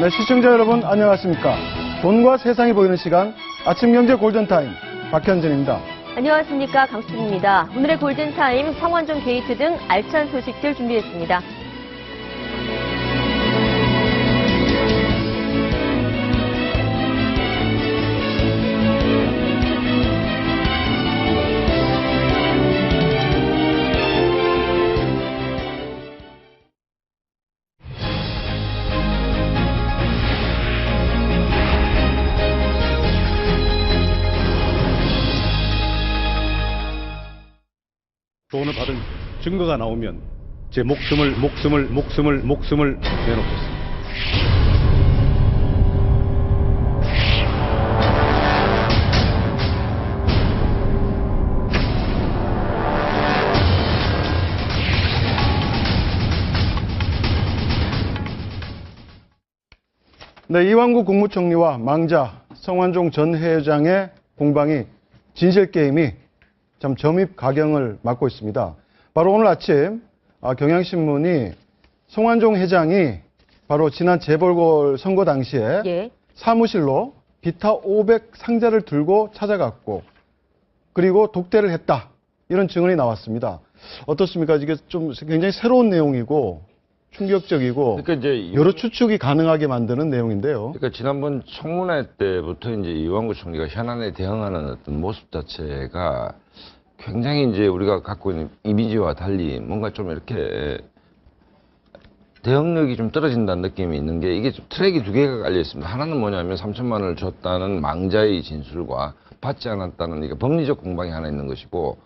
네, 시청자 여러분 안녕하십니까. 돈과 세상이 보이는 시간 아침경제 골든타임 박현진입니다. 안녕하십니까. 강수진입니다. 오늘의 골든타임 성완종 게이트 등 알찬 소식들 준비했습니다. 돈을 받은 증거가 나오면 제 목숨을 내놓겠습니다. 네, 이완구 국무총리와 망자 성완종 전 회장의 공방이 진실게임이 참 점입가경을 맞고 있습니다. 바로 오늘 아침 경향신문이 성완종 회장이 바로 지난 재보궐 선거 당시에 사무실로 비타 500 상자를 들고 찾아갔고 그리고 독대를 했다. 이런 증언이 나왔습니다. 어떻습니까? 이게 좀 굉장히 새로운 내용이고 충격적이고 그러니까 이제 여러 추측이 가능하게 만드는 내용인데요. 그러니까 지난번 청문회 때부터 이제 이완구 총리가 현안에 대응하는 어떤 모습 자체가 굉장히 이제 우리가 갖고 있는 이미지와 달리 뭔가 좀 이렇게 대응력이 좀 떨어진다는 느낌이 있는 게 이게 좀 트랙이 두 개가 깔려 있습니다. 하나는 뭐냐면 3천만 원을 줬다는 망자의 진술과 받지 않았다는 이게 법리적 공방이 하나 있는 것이고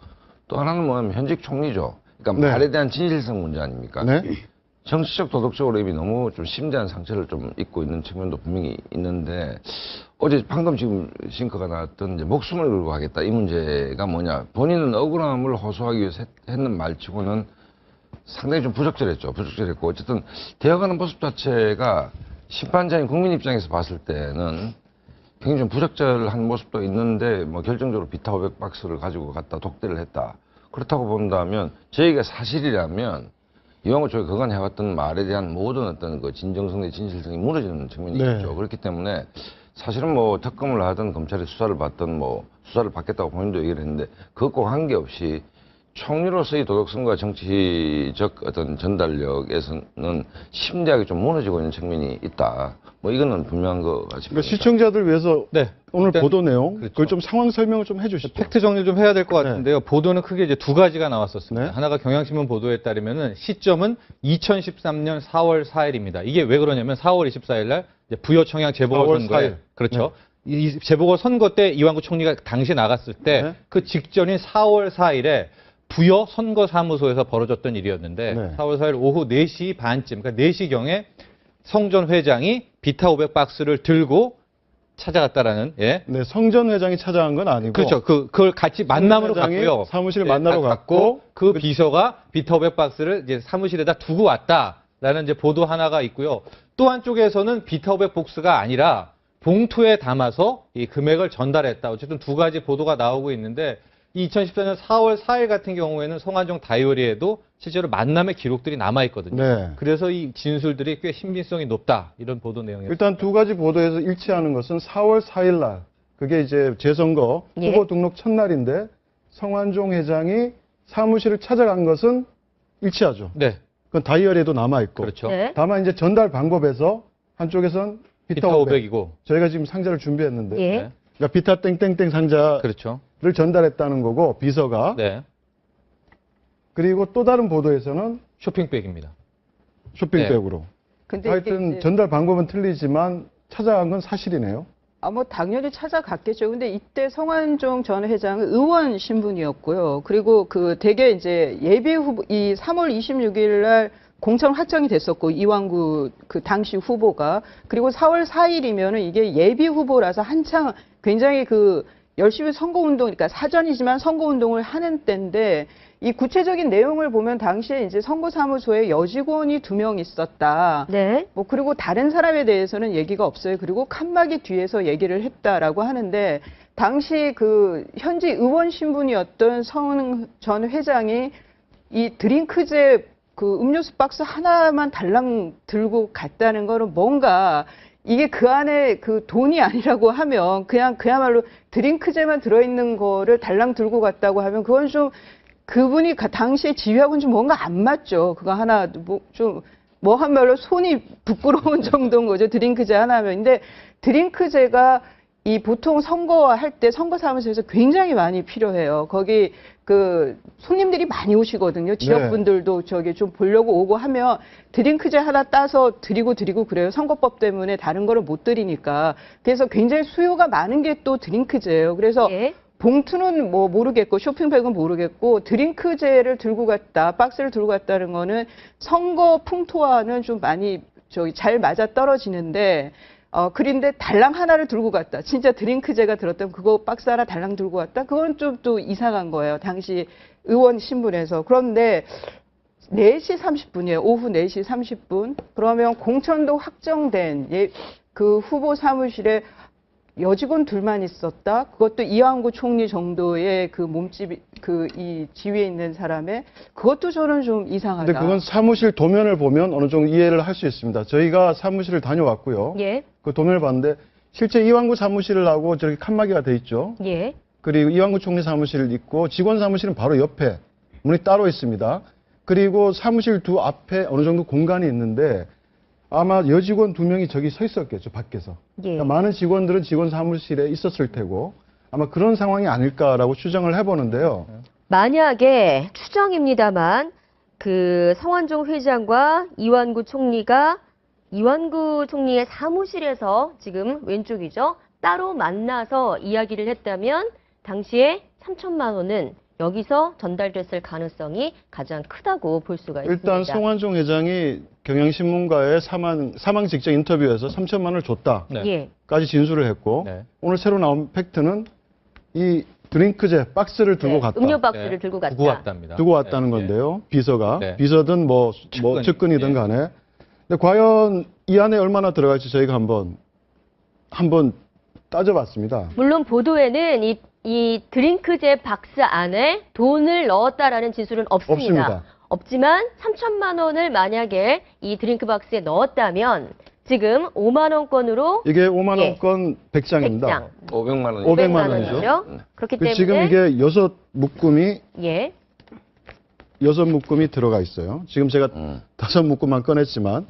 또 하나는 뭐냐면 현직 총리죠. 그러니까 말에 대한 진실성 문제 아닙니까? 네. 정치적 도덕적으로 이미 너무 좀 심대한 상처를 좀 입고 있는 측면도 분명히 있는데 어제 방금 지금 싱크가 나왔던 이제 목숨을 걸고 하겠다 이 문제가 뭐냐 본인은 억울함을 호소하기 위해서 했는 말치고는 상당히 좀 부적절했고 어쨌든 되어가는 모습 자체가 심판자인 국민 입장에서 봤을 때는 굉장히 좀 부적절한 모습도 있는데 뭐 결정적으로 비타 500박스를 가지고 갔다 독대를 했다 그렇다고 본다면 저희가 사실이라면 이완구 총리가 그간 해왔던 말에 대한 모든 어떤 그 진정성의 진실성이 무너지는 측면이 있죠. 그렇기 때문에 사실은 뭐 특검을 하든 검찰이 수사를 받든 뭐 수사를 받겠다고 본인도 얘기를 했는데 그것과 관계없이 총리로서의 도덕성과 정치적 어떤 전달력에서는 심대하게 좀 무너지고 있는 측면이 있다. 뭐 이거는 분명한 것 같습니다. 그러니까 시청자들 위해서 오늘 보도 내용 그렇죠. 그걸 좀 상황 설명을 좀 해주시죠. 팩트 정리 좀 해야 될 것 같은데요. 보도는 크게 이제 두 가지가 나왔었습니다. 네. 하나가 경향신문 보도에 따르면은 시점은 2013년 4월 4일입니다. 이게 왜 그러냐면 4월 24일 날 이제 부여청양 재보궐선거에 4월 4일. 그렇죠. 이 재보궐 선거 때 이완구 총리가 당시에 나갔을 때 그 직전인 4월 4일에 부여 선거사무소에서 벌어졌던 일이었는데 4월 4일 오후 4시 반쯤 그러니까 4시경에 성 전 회장이 비타 500박스를 들고 찾아갔다라는 네, 성 전 회장이 찾아간 건 아니고 그렇죠. 그걸 같이 만남으로 회장이 갔고요. 사무실 만나러 갔고 그 비서가 비타 500박스를 이제 사무실에다 두고 왔다라는 이제 보도 하나가 있고요. 또 한쪽에서는 비타 500박스가 아니라 봉투에 담아서 이 금액을 전달했다. 어쨌든 두 가지 보도가 나오고 있는데 이 2014년 4월 4일 같은 경우에는 성완종 다이어리에도 실제로 만남의 기록들이 남아있거든요. 네. 그래서 이 진술들이 꽤 신빙성이 높다. 이런 보도 내용이었습니다. 일단 두 가지 보도에서 일치하는 것은 4월 4일 날 그게 이제 재선거 후보 등록 첫날인데 성완종 회장이 사무실을 찾아간 것은 일치하죠. 네. 그건 다이어리에도 남아있고. 그렇죠. 다만 이제 전달 방법에서 한쪽에서는 비타 500이고 저희가 지금 상자를 준비했는데 그러니까 비타 땡땡땡 상자를 그렇죠. 전달했다는 거고 비서가 네. 그리고 또 다른 보도에서는 쇼핑백입니다. 쇼핑백으로. 근데 하여튼 이게 전달 방법은 틀리지만 찾아간 건 사실이네요. 뭐 당연히 찾아갔겠죠. 근데 이때 성완종 전 회장은 의원 신분이었고요. 그리고 그 대개 이제 예비 후보 이 3월 26일 날 공천 확정이 됐었고 이완구 그 당시 후보가 그리고 4월 4일이면은 이게 예비 후보라서 한창 굉장히 그 열심히 선거운동, 그러니까 사전이지만 선거운동을 하는 때인데 이 구체적인 내용을 보면 당시에 이제 선거사무소에 여직원이 2명 있었다. 네. 뭐 그리고 다른 사람에 대해서는 얘기가 없어요. 그리고 칸막이 뒤에서 얘기를 했다라고 하는데 당시 그 현지 의원 신분이었던 성 전 회장이 이 드링크제 그 음료수 박스 하나만 달랑 들고 갔다는 거는 뭔가 이게 그 안에 그 돈이 아니라고 하면 그냥 그야말로 드링크제만 들어있는 거를 달랑 들고 갔다고 하면 그건 좀 그분이 당시에 지휘하고는 좀 뭔가 안 맞죠. 그거 하나 뭐 한말로 손이 부끄러운 정도인 거죠. 드링크제 하나면. 근데 드링크제가 이 보통 선거할 때 선거 사무소에서 굉장히 많이 필요해요. 거기 그 손님들이 많이 오시거든요. 지역분들도 저기 좀 보려고 오고 하면 드링크제 하나 따서 드리고 그래요. 선거법 때문에 다른 거를 못 드리니까. 그래서 굉장히 수요가 많은 게 또 드링크제예요. 그래서 예. 봉투는 뭐 모르겠고 쇼핑백은 모르겠고 드링크제를 들고 갔다, 박스를 들고 갔다는 거는 선거 풍토와는 좀 많이 저기 잘 맞아 떨어지는데 그런데 달랑 하나를 들고 갔다. 진짜 드링크제가 들었다면 그거 박스 하나 달랑 들고 갔다. 그건 좀 또 이상한 거예요. 당시 의원 신분에서. 그런데 4시 30분이에요. 오후 4시 30분. 그러면 공천도 확정된 그 후보 사무실에 여직원 둘만 있었다. 그것도 이완구 총리 정도의 그 몸집, 이 지위에 있는 사람의 그것도 저는 좀 이상하다. 근데 그건 사무실 도면을 보면 어느 정도 이해를 할 수 있습니다. 저희가 사무실을 다녀왔고요. 예. 그 도면을 봤는데 실제 이완구 사무실을 하고 저렇게 칸막이가 돼 있죠. 예. 그리고 이완구 총리 사무실 있고 직원 사무실은 바로 옆에 문이 따로 있습니다. 그리고 사무실 두 앞에 어느 정도 공간이 있는데 아마 여직원 2명이 저기 서 있었겠죠, 밖에서. 예. 그러니까 많은 직원들은 직원 사무실에 있었을 테고 아마 그런 상황이 아닐까라고 추정을 해보는데요. 만약에 추정입니다만 그 성완종 회장과 이완구 총리가 이완구 총리의 사무실에서 지금 왼쪽이죠. 따로 만나서 이야기를 했다면 당시에 3천만 원은 여기서 전달됐을 가능성이 가장 크다고 볼 수가 있습니다. 일단 송환종 회장이 경향신문과의 사망 직전 인터뷰에서 3천만 원을 줬다까지 네. 진술을 했고 네. 오늘 새로 나온 팩트는 이 드링크제 박스를 들고 갔다. 음료 박스를 네. 들고 갔다. 두고 왔답니다. 두고 왔다는 네. 건데요. 비서가. 네. 비서든 뭐 측근이든 네. 간에. 근데 과연 이 안에 얼마나 들어갈지 저희가 한번 따져봤습니다. 물론 보도에는 이 드링크제 박스 안에 돈을 넣었다라는 진술은 없습니다. 없지만 3천만 원을 만약에 이 드링크 박스에 넣었다면 지금 5만 원권으로 이게 5만 원권 100장입니다. 100장. 500만 원. 500만 원이죠. 그렇기 때문에 지금 이게 6묶음이 예. 6묶음이 들어가 있어요. 지금 제가 5묶음만 꺼냈지만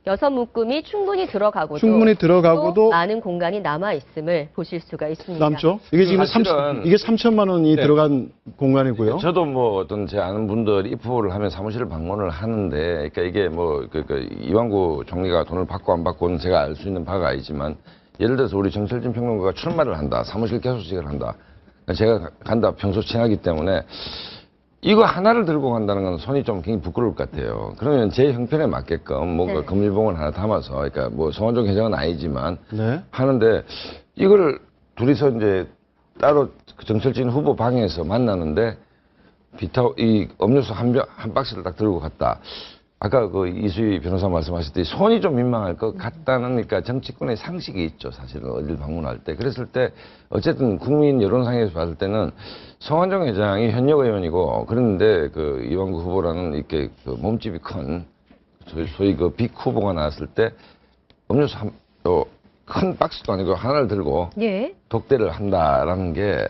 6묶음이 충분히 들어가고도 들어가고도 또 많은 공간이 남아 있음을 보실 수가 있습니다. 남죠. 이게 지금 사실은 이게 3천만 원이 네. 들어간 공간이고요. 저도 뭐 어떤 제 아는 분들이 입후보를 하면 사무실을 방문을 하는데, 그러니까 이게 뭐 이완구 총리가 돈을 받고 안 받고는 제가 알 수 있는 바가 아니지만, 예를 들어서 우리 정철진 평론가가 출마를 한다, 사무실 개소식을 한다. 그러니까 제가 간다 평소 친하기 때문에 이거 하나를 들고 간다는 건 손이 좀 굉장히 부끄러울 것 같아요. 그러면 제 형편에 맞게끔 뭔가 네. 금일봉을 하나 담아서, 그러니까 뭐 성완종 회장은 아니지만 네. 하는데 이거를 둘이서 이제 따로 정철진 후보 방에서 만나는데 이 음료수 한 박스를 딱 들고 갔다. 아까 그 이수희 변호사 말씀하셨듯이 손이 좀 민망할 것 같다는, 그러니까 정치권의 상식이 있죠. 사실은 어딜 방문할 때. 그랬을 때 어쨌든 국민 여론상에서 봤을 때는 성완종 회장이 현역 의원이고 그랬는데 그 이완구 후보라는 이렇게 그 몸집이 큰 소위 그 빅 후보가 나왔을 때 음료수 큰 박스도 아니고 하나를 들고 예. 독대를 한다라는 게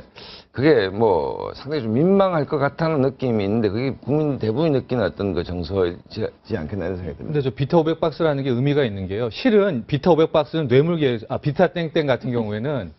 그게 뭐 상당히 좀 민망할 것 같다는 느낌이 있는데 그게 국민 대부분이 느끼는 어떤 그 정서이지 않겠나 이런 생각이 듭니다. 근데 저 비타 500박스라는 게 의미가 있는 게요. 실은 비타 500박스는 비타 땡땡 같은 경우에는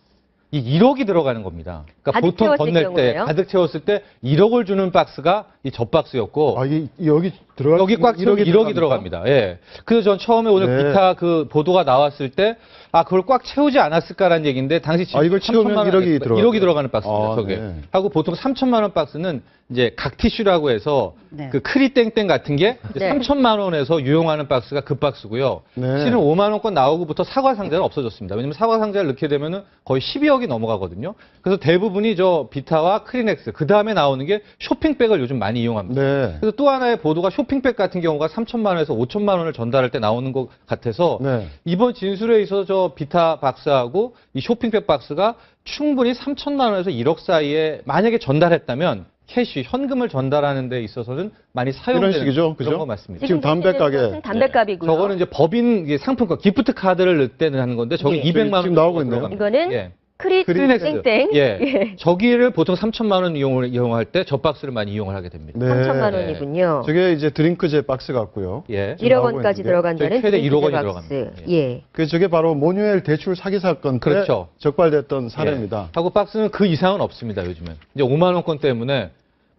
이 1억이 들어가는 겁니다. 그러니까 가득 보통 채웠을 건넬 때 경우에요? 가득 채웠을 때 1억을 주는 박스가 이 젖박스였고 아, 여기 들어가 여기 꽉 차면 1억이 들어갑니다. 예. 그래서 전 처음에 오늘 네. 비타 그 보도가 나왔을 때 그걸 꽉 채우지 않았을까라는 얘기인데 당시 지금 이걸 채우면 1억이 들어가요? 1억이 들어가는 박스입니다. 저게. 네. 하고 보통 3천만 원 박스는 이제 각티슈라고 해서 네. 그 크리땡땡 같은 게 네. 3천만 원에서 유용하는 박스가 그 박스고요. 네. 실은 5만 원권 나오고부터 사과 상자는 없어졌습니다. 왜냐면 사과 상자를 넣게 되면은 거의 12억이 넘어가거든요. 그래서 대부분이 저 비타와 크리넥스 그 다음에 나오는 게 쇼핑백을 요즘 많이 이용합니다. 네. 그래서 또 하나의 보도가 쇼핑백 같은 경우가 3천만 원에서 5천만 원을 전달할 때 나오는 것 같아서 네. 이번 진술에 있어서 저 비타 박스하고 이 쇼핑백 박스가 충분히 3천만 원에서 1억 사이에 만약에 전달했다면 캐시, 현금을 전달하는 데 있어서는 많이 사용되는 이런 식이죠, 그죠? 그런 거 맞습니다. 지금 담배 가게. 것은 담배값이고요. 저거는 이제 법인 이게 상품권, 기프트 카드를 넣을 때는 하는 건데 저기 예. 200만 원 지금 나오고 정도 있네요. 들어갑니다. 이거는 예. 크리스넥스 땡. 예. 저기를 보통 3천만 원 이용할 때 저 박스를 많이 이용을 하게 됩니다. 네. 3천만 원이군요. 저게 이제 드링크제 박스 같고요. 예. 1억 나오고 원까지 있는데 들어간다는 최대 1억 원이 드링크제 박스. 들어갑니다. 예. 저게 바로 모뉴엘 대출 사기 사건 때 그렇죠. 적발됐던 사례입니다. 예. 하고 박스는 그 이상은 없습니다, 요즘은. 이제 5만 원권 때문에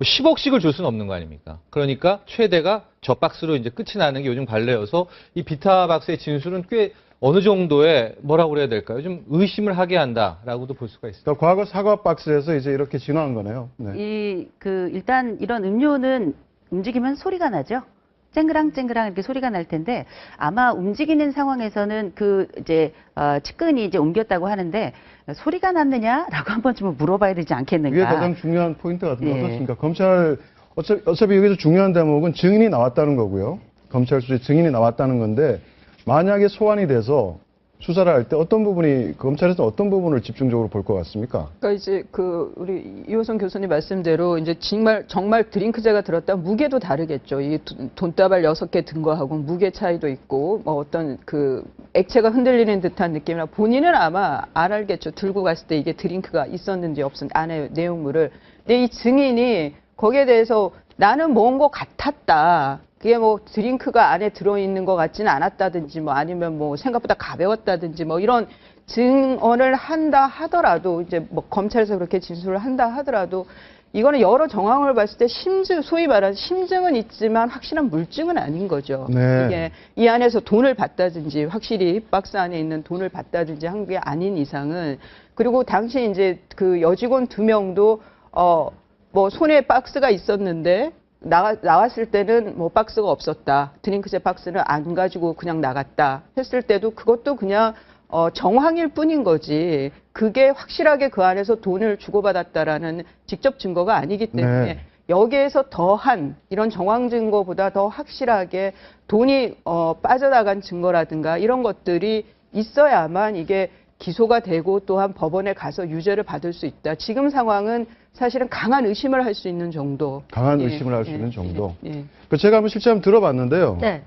10억씩을 줄 수는 없는 거 아닙니까? 그러니까 최대가 저 박스로 이제 끝이 나는 게 요즘 관례여서 이 비타 박스의 진술은 꽤 어느 정도의 뭐라고 그래야 될까요? 좀 의심을 하게 한다라고도 볼 수가 있습니다. 그러니까 과거 사과 박스에서 이제 이렇게 진화한 거네요. 네. 일단 이런 음료는 움직이면 소리가 나죠. 쨍그랑쨍그랑 이렇게 소리가 날 텐데 아마 움직이는 상황에서는 측근이 이제 옮겼다고 하는데 소리가 났느냐라고 한번 좀 물어봐야 되지 않겠는가. 이게 가장 중요한 포인트 같은데 예. 어떻습니까? 검찰 어차피 여기서 중요한 대목은 증인이 나왔다는 거고요. 검찰 수사에 증인이 나왔다는 건데 만약에 소환이 돼서 수사를 할 때 어떤 부분이 검찰에서 어떤 부분을 집중적으로 볼 것 같습니까? 그러니까 이제 우리 이호선 교수님 말씀대로 이제 정말 드링크제가 들었다 무게도 다르겠죠. 이 돈다발 6개 든 거하고 무게 차이도 있고 뭐 어떤 액체가 흔들리는 듯한 느낌이나 본인은 아마 알겠죠. 들고 갔을 때 이게 드링크가 있었는지 없었는지 안에 내용물을. 근데 이 증인이 거기에 대해서 나는 뭔 거 같았다. 그게 뭐 드링크가 안에 들어있는 것 같지는 않았다든지 뭐 아니면 뭐 생각보다 가벼웠다든지 뭐 이런 증언을 한다 하더라도 이제 뭐 검찰에서 그렇게 진술을 한다 하더라도 이거는 여러 정황을 봤을 때 소위 말하는 심증은 있지만 확실한 물증은 아닌 거죠. 네. 이게 이 안에서 돈을 받다든지 확실히 박스 안에 있는 돈을 받다든지 한 게 아닌 이상은 그리고 당시 이제 여직원 2명도 뭐 손에 박스가 있었는데 나왔을 때는 뭐 박스가 없었다. 드링크제 박스는 안 가지고 그냥 나갔다. 했을 때도 그것도 그냥 정황일 뿐인 거지. 그게 확실하게 그 안에서 돈을 주고받았다라는 직접 증거가 아니기 때문에 네. 여기에서 더한 이런 정황 증거보다 더 확실하게 돈이 빠져나간 증거라든가 이런 것들이 있어야만 이게 기소가 되고 또한 법원에 가서 유죄를 받을 수 있다. 지금 상황은 사실은 강한 의심을 할 수 있는 정도. 강한 예, 의심을 할 수 예, 있는 정도. 예. 제가 실제 한번 들어봤는데요. 네.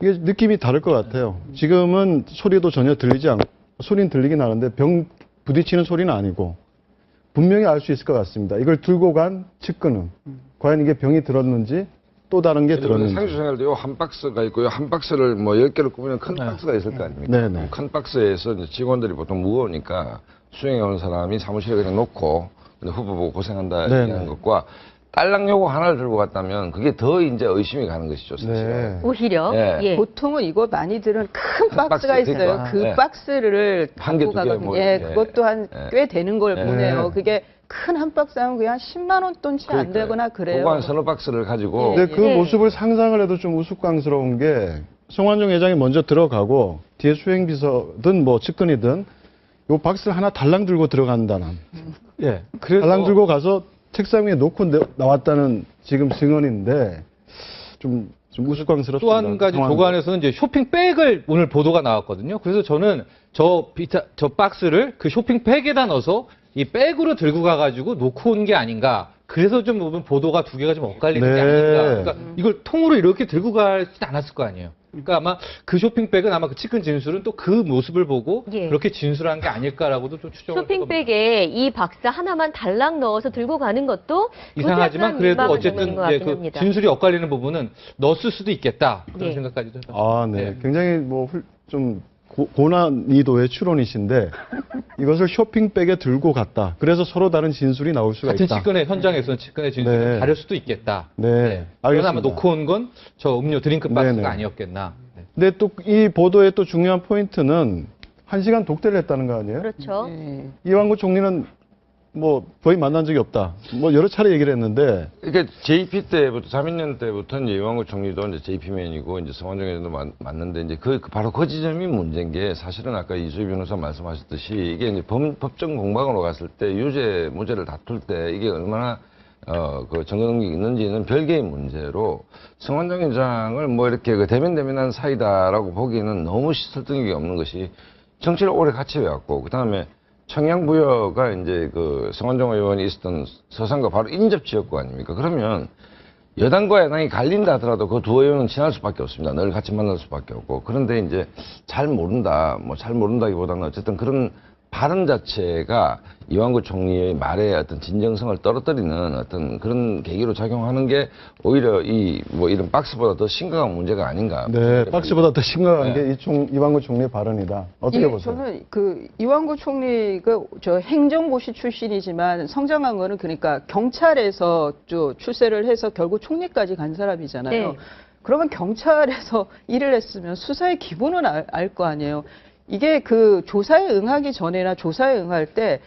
이게 느낌이 다를 것 같아요. 지금은 소리도 전혀 들리지 않고 소리는 들리긴 하는데 병 부딪히는 소리는 아니고 분명히 알 수 있을 것 같습니다. 이걸 들고 간 측근은 과연 이게 병이 들었는지 또 다른 게 들었는지. 상주 생활도 요 한 박스가 있고 요 한 박스를 뭐 10개를 꾸미면 큰 박스가 있을 거 아닙니까? 네네. 큰 박스에서 이제 직원들이 보통 무거우니까 수행해 온 사람이 사무실에 그냥 놓고 근데 후보 보고 고생한다 네네. 얘기하는 것과 딸랑 요거 하나를 들고 갔다면 그게 더 이제 의심이 가는 것이죠, 사실은. 네. 오히려 예. 예. 보통은 이거 많이들은 큰 박스가 박스, 있어요. 그러니까. 그 네. 박스를 한 개, 갖고 두 개, 가거든요. 뭐 예, 이렇게. 그것도 한 꽤 되는 걸 네. 보내요. 그게 큰 한 박스 하면 그냥 10만 원 돈치 안 되거나 그래요. 보관 서너 박스를 가지고 예. 근데 그 네. 모습을 상상을 해도 좀 우스꽝스러운 게 성완종 회장이 먼저 들어가고 뒤에 수행비서든 뭐 측근이든 요 박스를 하나 달랑 들고 들어간다는. 예. 그래서 달랑 들고 가서 책상 위에 놓고 나왔다는 지금 증언인데 좀 우스꽝스럽습니다. 또 한 가지 상황이. 조간에서는 이제 쇼핑백을 오늘 보도가 나왔거든요. 그래서 저는 저 박스를 그 쇼핑백에다 넣어서 이 백으로 들고 가가지고 놓고 온 게 아닌가. 그래서 좀 보면 보도가 두 개가 좀 엇갈리는 게 네. 아닌가. 그러니까 이걸 통으로 이렇게 들고 가진 않았을 거 아니에요. 그러니까 아마 그 쇼핑백은 아마 그 측근 진술은 또 그 모습을 보고 예. 그렇게 진술한 게 아닐까라고도 좀 추정을 해봅니다. 쇼핑백에 이 박스 하나만 달랑 넣어서 들고 가는 것도 이상하지만 그래도 민망한 어쨌든 부분인 것 이제 같긴 그 합니다. 진술이 엇갈리는 부분은 넣었을 수도 있겠다. 그런 예. 생각까지도 해봤습니다. 아, 네. 예. 굉장히 좀 고난이도의 추론이신데 이것을 쇼핑백에 들고 갔다. 그래서 서로 다른 진술이 나올 수가 같은 있다. 측근의 현장에서는 측근의 진술이 네. 다를 수도 있겠다. 네, 그건 알겠습니다. 아마 놓고 온 건 저 음료 드링크 박스가 네네. 아니었겠나. 네. 근데 또 이 보도의 또 중요한 포인트는 1시간 독대를 했다는 거 아니에요? 그렇죠. 예. 이완구 총리는 뭐 거의 만난 적이 없다. 뭐 여러 차례 얘기를 했는데 그러니까 JP 때부터 자민련 때부터 이제 이완구 총리도 이제 JP맨이고 이제 성완종 회장도 맞는데 이제 바로 그 지점이 문제인 게 사실은 아까 이수희 변호사 말씀하셨듯이 이게 이제 법정 공방으로 갔을 때 유죄 무죄를 다툴 때 이게 얼마나 그 증거 능력이 있는지는 별개의 문제로 성완종 회장을 뭐 이렇게 그 대면대면한 사이다라고 보기에는 너무 설득력이 없는 것이 정치를 오래 같이 해왔고 그 다음에 청양부여가 이제 그 성완종 의원이 있었던 서산과 바로 인접 지역구 아닙니까? 그러면 여당과 야당이 갈린다 하더라도 그 두 의원은 친할 수밖에 없습니다. 늘 같이 만날 수밖에 없고. 그런데 이제 잘 모른다, 뭐 잘 모른다기보다는 어쨌든 그런 발언 자체가 이완구 총리의 말의 어떤 진정성을 떨어뜨리는 어떤 그런 계기로 작용하는 게 오히려 이 뭐 이런 박스보다 더 심각한 문제가 아닌가. 네, 박스보다 더 심각한 네. 게 이완구 총리의 발언이다. 어떻게 예, 보세요? 저는 그 이완구 총리가 저 행정고시 출신이지만 성장한 거는 그러니까 경찰에서 출세를 해서 결국 총리까지 간 사람이잖아요. 네. 그러면 경찰에서 일을 했으면 수사의 기본은 알 거 아니에요. 이게 그 조사에 응하기 전에나 조사에 응할 때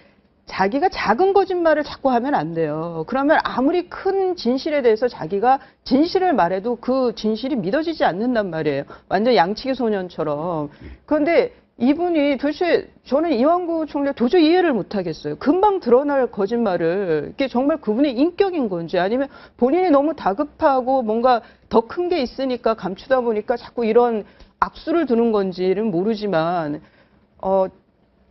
자기가 작은 거짓말을 자꾸 하면 안 돼요. 그러면 아무리 큰 진실에 대해서 자기가 진실을 말해도 그 진실이 믿어지지 않는단 말이에요. 완전 양치기 소년처럼. 그런데 이분이 도대체 저는 이완구 총리를 도저히 이해를 못 하겠어요. 금방 드러날 거짓말을 이게 정말 그분의 인격인 건지 아니면 본인이 너무 다급하고 뭔가 더 큰 게 있으니까 감추다 보니까 자꾸 이런 악수를 두는 건지는 모르지만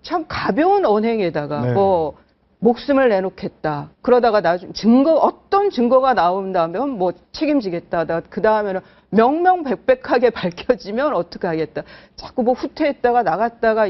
참 가벼운 언행에다가 네. 뭐 목숨을 내놓겠다. 그러다가 나중 어떤 증거가 나온다면 뭐 책임지겠다. 그 다음에는 명명백백하게 밝혀지면 어떻게 하겠다. 자꾸 뭐 후퇴했다가 나갔다가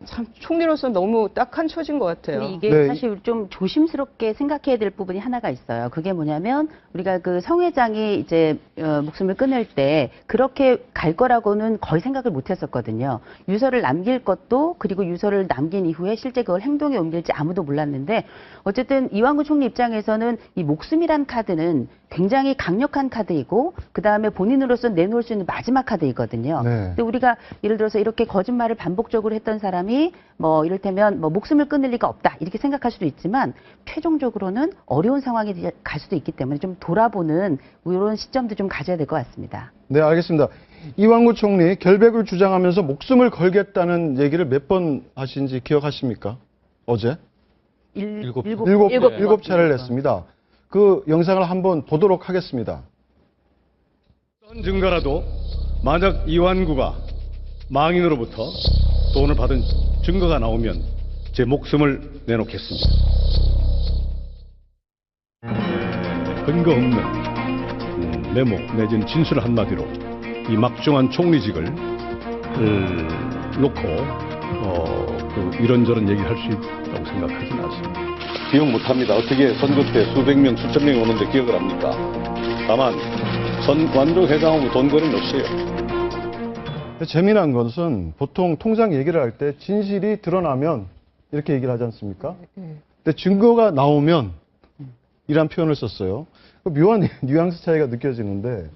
참 총리로서 너무 딱한 처진 것 같아요. 근데 이게 네. 사실 좀 조심스럽게 생각해야 될 부분이 하나가 있어요. 그게 뭐냐면 우리가 그 성 회장이 이제 목숨을 끊을 때 그렇게 갈 거라고는 거의 생각을 못 했었거든요. 유서를 남길 것도 그리고 유서를 남긴 이후에 실제 그걸 행동에 옮길지 아무도 몰랐는데 어쨌든 이완구 총리 입장에서는 이 목숨이란 카드는 굉장히 강력한 카드이고 그다음에 본인으로서 내놓을 수 있는 마지막 카드이거든요. 네. 근데 우리가 예를 들어서 이렇게 거짓말을 반복적으로 했던 사람이 뭐 이를테면 뭐 목숨을 끊을 리가 없다 이렇게 생각할 수도 있지만 최종적으로는 어려운 상황에 갈 수도 있기 때문에 좀 돌아보는 이런 시점도 좀 가져야 될 것 같습니다. 네, 알겠습니다. 이완구 총리 결백을 주장하면서 목숨을 걸겠다는 얘기를 몇 번 하신지 기억하십니까? 어제? 일곱 일곱 차례를 했습니다. 그 영상을 한번 보도록 하겠습니다. 어떤 증거라도 만약 이완구가 망인으로부터 돈을 받은 증거가 나오면 제 목숨을 내놓겠습니다. 근거 없는 메모 내지는 진술 한마디로 이 막중한 총리직을 놓고 이런저런 얘기를 할 수 있다고 생각하지는 않습니다. 기억 못합니다. 어떻게 선거 때 수백 명, 수천 명이 오는데 기억을 합니까? 다만 완종 회장하고 돈 거래는 없어요. 재미난 것은 보통 통장 얘기를 할 때 진실이 드러나면 이렇게 얘기를 하지 않습니까? 근데 증거가 나오면 이란 표현을 썼어요. 묘한 뉘앙스 차이가 느껴지는데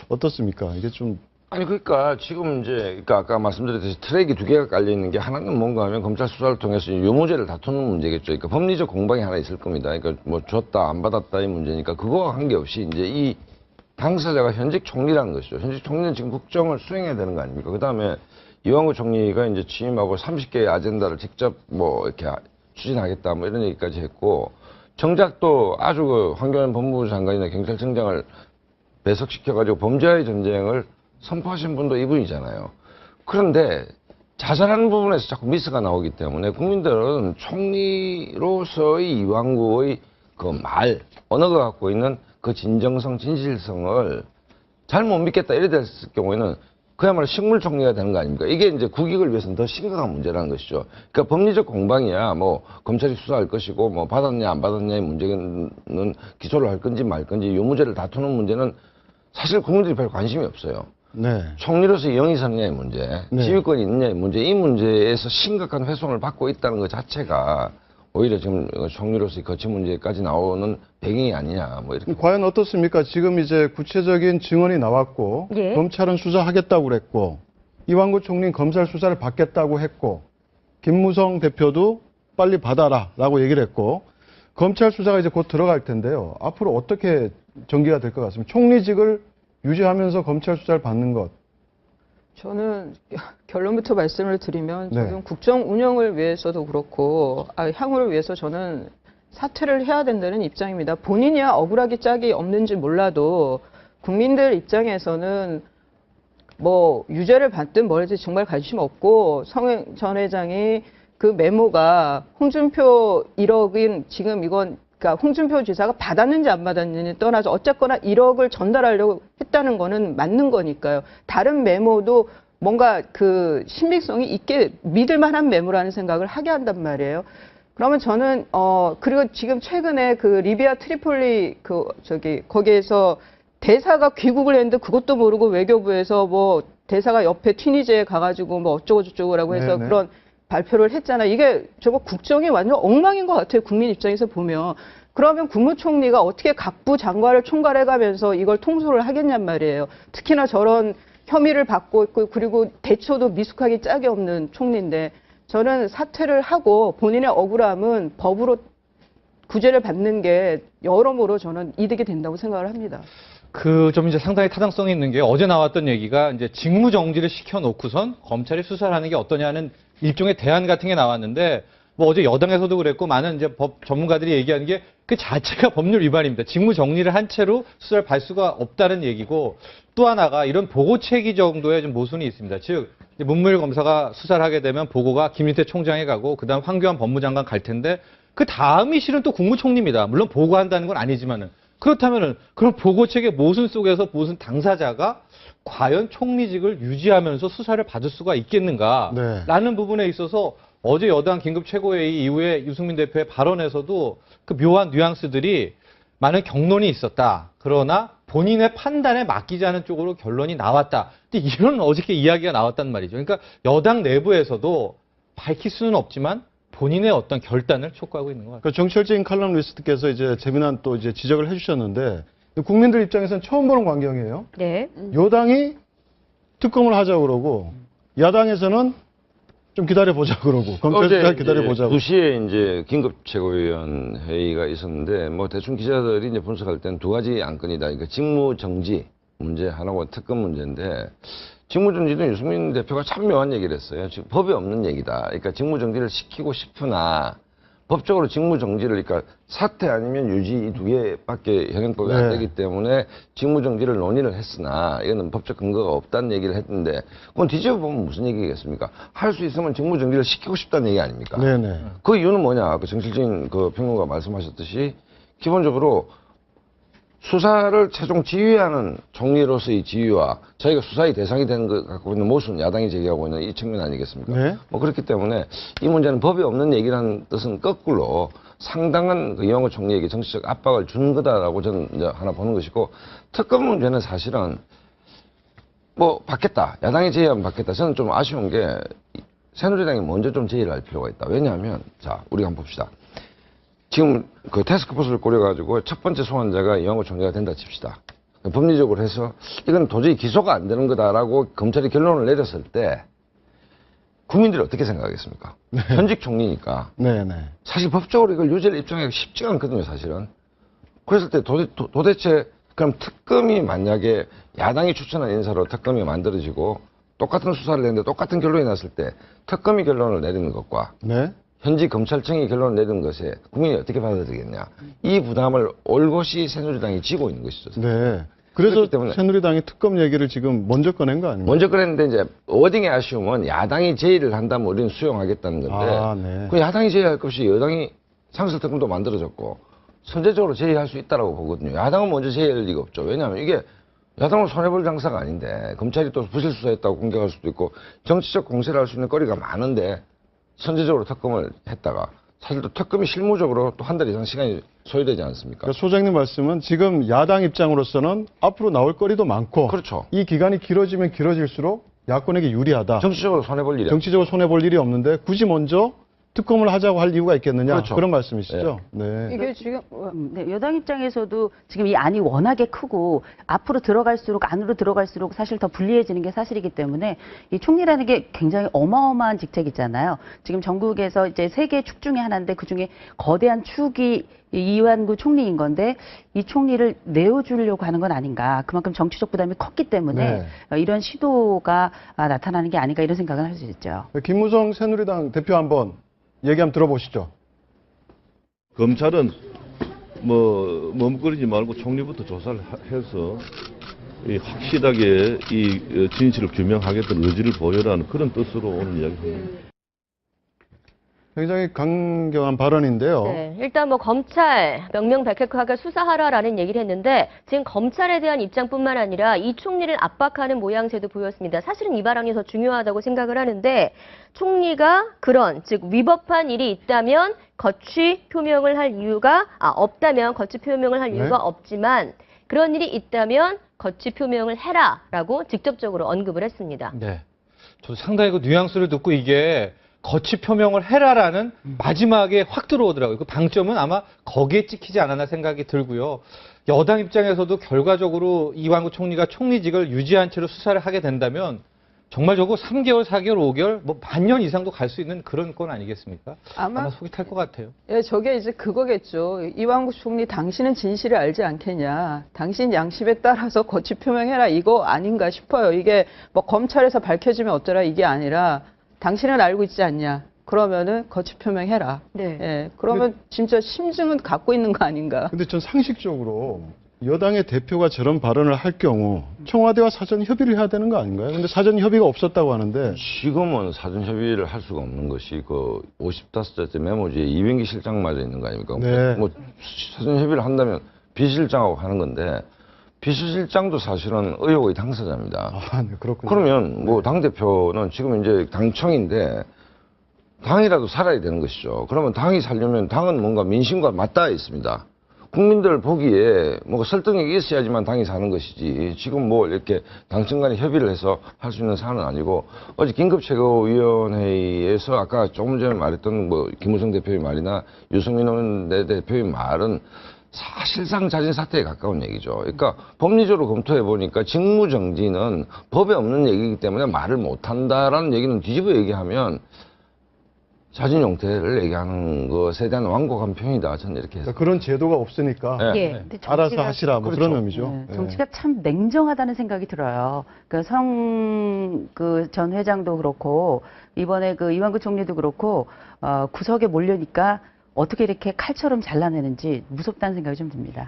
어떻습니까? 이게 좀 아니 그러니까 지금 이제 그러니까 아까 말씀드렸듯이 트랙이 두 개가 깔려 있는 게 하나는 뭔가 하면 검찰 수사를 통해서 유무죄를 다투는 문제겠죠. 그러니까 법리적 공방이 하나 있을 겁니다. 그러니까 뭐 줬다 안 받았다의 문제니까 그거와 관계없이 이제 이 당사자가 현직 총리라는 것이죠. 현직 총리는 지금 국정을 수행해야 되는 거 아닙니까? 그다음에 이완구 총리가 이제 취임하고 30개의 아젠다를 직접 뭐 이렇게 추진하겠다 뭐 이런 얘기까지 했고 정작 또 아주 그 황교안 법무부 장관이나 경찰청장을 배석시켜가지고 범죄와의 전쟁을 선포하신 분도 이분이잖아요. 그런데 자잘한 부분에서 자꾸 미스가 나오기 때문에 국민들은 총리로서의 이완구의 그 말, 언어가 갖고 있는 그 진정성, 진실성을 잘 못 믿겠다 이래 됐을 경우에는 그야말로 식물 총리가 되는 거 아닙니까? 이게 이제 국익을 위해서는 더 심각한 문제라는 것이죠. 그러니까 법리적 공방이야 뭐 검찰이 수사할 것이고 뭐 받았냐 안 받았냐의 문제는 기소를 할 건지 말 건지 유무죄를 다투는 문제는 사실 국민들이 별 관심이 없어요. 네. 총리로서 영이 서느냐의 문제, 네. 지휘권이 있느냐의 문제, 이 문제에서 심각한 훼손을 받고 있다는 것 자체가 오히려 지금 총리로서의 거취 문제까지 나오는 배경이 아니냐, 뭐 이렇게. 과연 어떻습니까? 지금 이제 구체적인 증언이 나왔고 예. 검찰은 수사하겠다고 그랬고 이완구 총리는 검찰 수사를 받겠다고 했고 김무성 대표도 빨리 받아라라고 얘기를 했고 검찰 수사가 이제 곧 들어갈 텐데요. 앞으로 어떻게 전개가 될 것 같습니다. 총리직을 유지하면서 검찰 수사를 받는 것. 저는 결론부터 말씀을 드리면 네. 저는 국정 운영을 위해서도 그렇고 향후를 위해서 저는 사퇴를 해야 된다는 입장입니다. 본인이야 억울하기 짝이 없는지 몰라도 국민들 입장에서는 뭐 유죄를 받든 뭐든지 정말 관심 없고 성 전 회장이 그 메모가 홍준표 1억인 지금 이건 그러니까 홍준표 지사가 받았는지 안 받았는지 떠나서 어쨌거나 1억을 전달하려고 했다는 거는 맞는 거니까요. 다른 메모도 뭔가 그 신빙성이 있게 믿을 만한 메모라는 생각을 하게 한단 말이에요. 그러면 저는 그리고 지금 최근에 그 리비아 트리폴리 거기에서 대사가 귀국을 했는데 그것도 모르고 외교부에서 뭐 대사가 옆에 튀니지에 가가지고 뭐 어쩌고 저쩌고라고 해서 네네. 그런 발표를 했잖아. 이게 저거 국정이 완전 엉망인 것 같아요. 국민 입장에서 보면. 그러면 국무총리가 어떻게 각부 장관을 총괄해가면서 이걸 통솔을 하겠냔 말이에요. 특히나 저런 혐의를 받고 있고 그리고 대처도 미숙하기 짝이 없는 총리인데 저는 사퇴를 하고 본인의 억울함은 법으로 구제를 받는 게 여러모로 저는 이득이 된다고 생각을 합니다. 그 좀 이제 상당히 타당성이 있는 게 어제 나왔던 얘기가 이제 직무 정지를 시켜놓고선 검찰이 수사를 하는 게 어떠냐는 일종의 대안 같은 게 나왔는데 뭐 어제 여당에서도 그랬고 많은 이제 법 전문가들이 얘기하는 게 그 자체가 법률 위반입니다. 직무 정리를 한 채로 수사를 발 수가 없다는 얘기고 또 하나가 이런 보고 체계 정도의 좀 모순이 있습니다. 즉 이제 문무일 검사가 수사를 하게 되면 보고가 김인태 총장에 가고 그다음 황교안 법무장관 갈 텐데 그 다음이 실은 또 국무총리입니다. 물론 보고한다는 건 아니지만은 그렇다면은 그런 보고 체계 모순 속에서 무슨 당사자가 과연 총리직을 유지하면서 수사를 받을 수가 있겠는가라는 부분에 있어서 어제 여당 긴급 최고회의 이후에 유승민 대표의 발언에서도 그 묘한 뉘앙스들이 많은 경론이 있었다. 그러나 본인의 판단에 맡기지 않은 쪽으로 결론이 나왔다. 근데 이런 어저께 이야기가 나왔단 말이죠. 그러니까 여당 내부에서도 밝힐 수는 없지만 본인의 어떤 결단을 촉구하고 있는 것 같아요. 그 정치혈증 칼럼니스트께서 이제 재미난 또 이제 지적을 해주셨는데 국민들 입장에서는 처음 보는 광경이에요. 네. 여당이 특검을 하자고 그러고 야당에서는 좀 기다려보자 그러고 검찰 기다려보자고. 2시에 이제 긴급 최고위원 회의가 있었는데 뭐 대충 기자들이 이제 분석할 때는 두 가지 안건이다. 그러니까 직무 정지 문제 하나고 특검 문제인데 직무 정지는 유승민 대표가 참 묘한 얘기를 했어요. 지금 법이 없는 얘기다. 그러니까 직무 정지를 시키고 싶으나 법적으로 직무 정지를 그러니까 사퇴 아니면 유지 이 두 개밖에 현행법이 안 되기 때문에 직무 정지를 논의를 했으나 이거는 법적 근거가 없다는 얘기를 했는데 그건 뒤집어 보면 무슨 얘기겠습니까? 할 수 있으면 직무 정지를 시키고 싶다는 얘기 아닙니까? 네네. 그 이유는 뭐냐? 그 정실진 그 평론가 말씀하셨듯이 기본적으로 수사를 최종 지휘하는 총리로서의 지휘와 저희가 수사의 대상이 되는 것 갖고 있는 모순 야당이 제기하고 있는 이 측면 아니겠습니까? 네. 뭐 그렇기 때문에 이 문제는 법이 없는 얘기라는 뜻은 거꾸로 상당한 그 이완구 총리에게 정치적 압박을 준 거다라고 저는 이제 하나 보는 것이고 특검 문제는 사실은 뭐 받겠다. 야당이 제의하면 받겠다. 저는 좀 아쉬운 게 새누리당이 먼저 좀 제의를 할 필요가 있다. 왜냐하면 자 우리가 한번 봅시다. 지금 그 태스크포스를 꾸려가지고 첫 번째 소환자가 이완구 총리가 된다 칩시다. 법리적으로 해서 이건 도저히 기소가 안 되는 거다라고 검찰이 결론을 내렸을 때 국민들이 어떻게 생각하겠습니까? 현직 총리니까. 네네. 사실 법적으로 이걸 유죄를 입증하기가 쉽지가 않거든요, 사실은. 그랬을 때 도대체 그럼 특검이 만약에 야당이 추천한 인사로 특검이 만들어지고 똑같은 수사를 했는데 똑같은 결론이 났을 때 특검이 결론을 내리는 것과 네. 현지 검찰청이 결론을 내린 것에 국민이 어떻게 받아들이겠냐. 이 부담을 올곧이 새누리당이 지고 있는 것이죠. 네. 그래서 그렇기 때문에 새누리당이 특검 얘기를 지금 먼저 꺼낸 거 아닙니까? 먼저 그랬는데 이제 워딩의 아쉬움은 야당이 제의를 한다면 우리는 수용하겠다는 건데 아, 네. 그 야당이 제의할 것이 여당이 상설특검도 만들어졌고 선제적으로 제의할 수 있다라고 보거든요. 야당은 먼저 제의할 리가 없죠. 왜냐하면 이게 야당은 손해볼 장사가 아닌데 검찰이 또 부실 수사했다고 공격할 수도 있고 정치적 공세를 할 수 있는 거리가 많은데 선제적으로 특검을 했다가 사실 또 특검이 실무적으로 또 한 달 이상 시간이 소요되지 않습니까? 그러니까 소장님 말씀은 지금 야당 입장으로서는 앞으로 나올 거리도 많고 그렇죠. 이 기간이 길어지면 길어질수록 야권에게 유리하다. 정치적으로 손해볼 일이 정치적으로 손해볼 일이 없는데 굳이 먼저 특검을 하자고 할 이유가 있겠느냐. 그렇죠. 그런 말씀이시죠? 네. 이게 지금 네, 여당 입장에서도 지금 이 안이 워낙에 크고 앞으로 들어갈수록 안으로 들어갈수록 사실 더 불리해지는 게 사실이기 때문에 이 총리라는 게 굉장히 어마어마한 직책이잖아요. 지금 전국에서 이제 세 개 축 중에 하나인데 그 중에 거대한 축이 이완구 총리인 건데 이 총리를 내어주려고 하는 건 아닌가. 그만큼 정치적 부담이 컸기 때문에 이런 시도가 나타나는 게 아닌가 이런 생각을 할 수 있죠. 김무성 새누리당 대표 한번 얘기 한번 들어보시죠. 검찰은 뭐 머뭇거리지 말고 총리부터 조사를 해서 확실하게 이 진실을 규명하겠다는 의지를 보여라는 그런 뜻으로 오늘 이야기합니다. 굉장히 강경한 발언인데요. 네, 일단 뭐 검찰 명명백백하게 수사하라라는 얘기를 했는데 지금 검찰에 대한 입장뿐만 아니라 이 총리를 압박하는 모양새도 보였습니다. 사실은 이 발언이 더 중요하다고 생각을 하는데 총리가 그런 즉 위법한 일이 있다면 거취 표명을 할 이유가 없다면 거취 표명을 할 이유가 네. 없지만 그런 일이 있다면 거취 표명을 해라라고 직접적으로 언급을 했습니다. 네. 저도 상당히 그 뉘앙스를 듣고 이게 거취 표명을 해라라는 마지막에 확 들어오더라고요. 그 방점은 아마 거기에 찍히지 않았나 생각이 들고요. 여당 입장에서도 결과적으로 이완구 총리가 총리직을 유지한 채로 수사를 하게 된다면 정말 저거 3개월, 4개월, 5개월, 뭐 반년 이상도 갈 수 있는 그런 건 아니겠습니까? 아마 속이 탈 것 같아요. 예, 저게 이제 그거겠죠. 이완구 총리, 당신은 진실을 알지 않겠냐. 당신 양심에 따라서 거취 표명해라. 이거 아닌가 싶어요. 이게 뭐 검찰에서 밝혀지면 어쩌라 이게 아니라 당신은 알고 있지 않냐. 그러면은 거취 표명해라. 네. 예, 그러면 진짜 심증은 갖고 있는 거 아닌가. 근데 전 상식적으로 여당의 대표가 저런 발언을 할 경우 청와대와 사전 협의를 해야 되는 거 아닌가요? 근데 사전 협의가 없었다고 하는데 지금은 사전 협의를 할 수가 없는 것이 그 55자째 메모지에 이병기 실장마저 있는 거 아닙니까? 네. 뭐 사전 협의를 한다면 비실장하고 하는 건데 비서실장도 사실은 의혹의 당사자입니다. 아, 네, 그렇군요. 그러면 뭐 당대표는 지금 이제 당청인데 당이라도 살아야 되는 것이죠. 그러면 당이 살려면 당은 뭔가 민심과 맞닿아 있습니다. 국민들 보기에 뭔가 설득력이 있어야지만 당이 사는 것이지 지금 뭐 이렇게 당청 간에 협의를 해서 할 수 있는 사안은 아니고 어제 긴급최고위원회의에서 아까 조금 전에 말했던 뭐 김무성 대표의 말이나 유승민 원내대표의 말은 사실상 자진 사퇴에 가까운 얘기죠. 그러니까 법리적으로 검토해 보니까 직무정지는 법에 없는 얘기이기 때문에 말을 못한다라는 얘기는 뒤집어 얘기하면 자진 용퇴를 얘기하는 것에 대한 완곡한 표현이다. 저는 이렇게 해서. 그러니까 그런 제도가 없으니까 네. 예. 근데 알아서 정치가- 하시라 뭐 그렇죠. 그런 의미죠. 네, 예. 정치가 참 냉정하다는 생각이 들어요. 그 전 회장도 그렇고 이번에 그 이완구 총리도 그렇고 구석에 몰려니까 어떻게 이렇게 칼처럼 잘라내는지 무섭다는 생각이 좀 듭니다.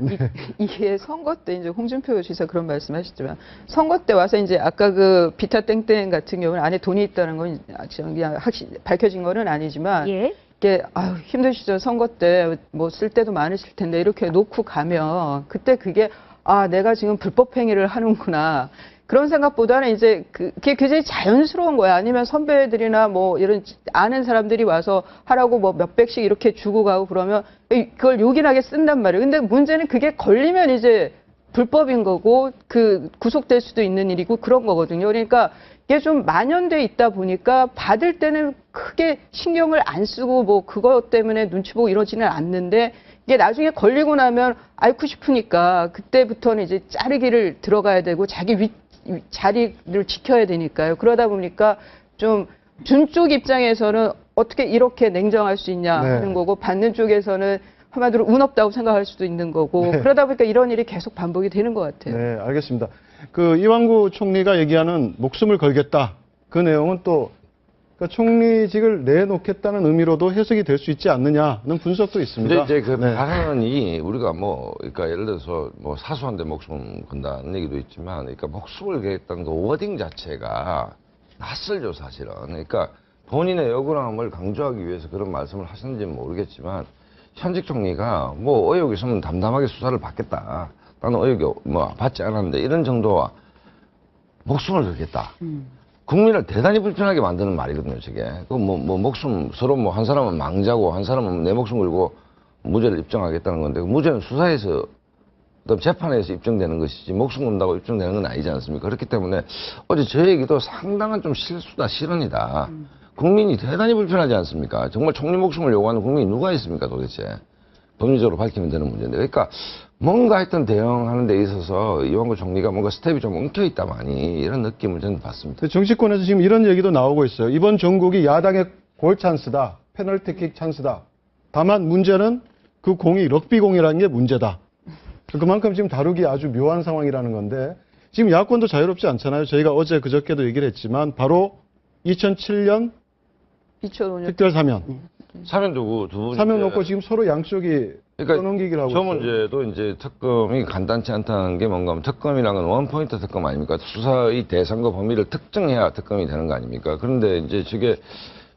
이게 선거 때 이제 홍준표 지사 그런 말씀하셨지만 선거 때 와서 이제 아까 그 비타 땡땡 같은 경우는 안에 돈이 있다는 건 그냥 밝혀진 거는 아니지만 예. 이게 아유 힘드시죠. 선거 때 뭐 쓸 때도 많으실 텐데 이렇게 놓고 가면 그때 그게 아 내가 지금 불법 행위를 하는구나. 그런 생각보다는 이제 그게 굉장히 자연스러운 거야. 아니면 선배들이나 뭐 이런 아는 사람들이 와서 하라고 뭐 몇백씩 이렇게 주고 가고 그러면 그걸 요긴하게 쓴단 말이에요. 근데 문제는 그게 걸리면 이제 불법인 거고 그 구속될 수도 있는 일이고 그런 거거든요. 그러니까 이게 좀 만연돼 있다 보니까 받을 때는 크게 신경을 안 쓰고 뭐 그것 때문에 눈치 보고 이러지는 않는데 이게 나중에 걸리고 나면 앓고 싶으니까 그때부터는 이제 자르기를 들어가야 되고 자기 자리를 지켜야 되니까요. 그러다 보니까 좀 준 쪽 입장에서는 어떻게 이렇게 냉정할 수 있냐 네. 하는 거고 받는 쪽에서는 한마디로 운 없다고 생각할 수도 있는 거고 네. 그러다 보니까 이런 일이 계속 반복이 되는 것 같아요. 네, 알겠습니다. 그 이완구 총리가 얘기하는 목숨을 걸겠다. 그 내용은 또 그러니까 총리직을 내놓겠다는 의미로도 해석이 될 수 있지 않느냐는 분석도 있습니다. 근데 이제 그 네. 발언이 우리가 뭐, 그러니까 예를 들어서 뭐 사소한데 목숨 건다는 얘기도 있지만, 그러니까 목숨을 걸겠다는 그 워딩 자체가 낯설죠, 사실은. 그러니까 본인의 억울함을 강조하기 위해서 그런 말씀을 하셨는지는 모르겠지만, 현직 총리가 뭐 의혹이 있으면 담담하게 수사를 받겠다. 나는 의혹이 뭐 받지 않았는데 이런 정도와 목숨을 걸겠다. 국민을 대단히 불편하게 만드는 말이거든요, 저게. 그 뭐 목숨, 서로 뭐 한 사람은 망자고 한 사람은 내 목숨 걸고 무죄를 입증하겠다는 건데, 그 무죄는 수사에서, 그다음 재판에서 입증되는 것이지, 목숨 건다고 입증되는 건 아니지 않습니까? 그렇기 때문에 어제 저 얘기도 상당한 좀 실수다, 실언이다. 국민이 대단히 불편하지 않습니까? 정말 총리 목숨을 요구하는 국민이 누가 있습니까, 도대체? 법리적으로 밝히면 되는 문제인데. 그러니까 뭔가 하여튼 대응하는 데 있어서 이완구 총리가 뭔가 스텝이 좀 엉켜있다마니 이런 느낌을 저는 받습니다. 근데 정치권에서 지금 이런 얘기도 나오고 있어요. 이번 정국이 야당의 골 찬스다. 페널티킥 찬스다. 다만 문제는 그 공이 럭비공이라는 게 문제다. 그만큼 지금 다루기 아주 묘한 상황이라는 건데 지금 야권도 자유롭지 않잖아요. 저희가 어제 그저께도 얘기를 했지만 바로 2007년 2005년 특별 사면. 사면 두고 두 분. 사면 놓고 지금 서로 양쪽이 떠넘기기를 하고 저 있어요. 문제도 이제 특검이 간단치 않다는 게 뭔가 하면 특검이라는 건 원포인트 특검 아닙니까? 수사의 대상과 범위를 특정해야 특검이 되는 거 아닙니까? 그런데 이제 저게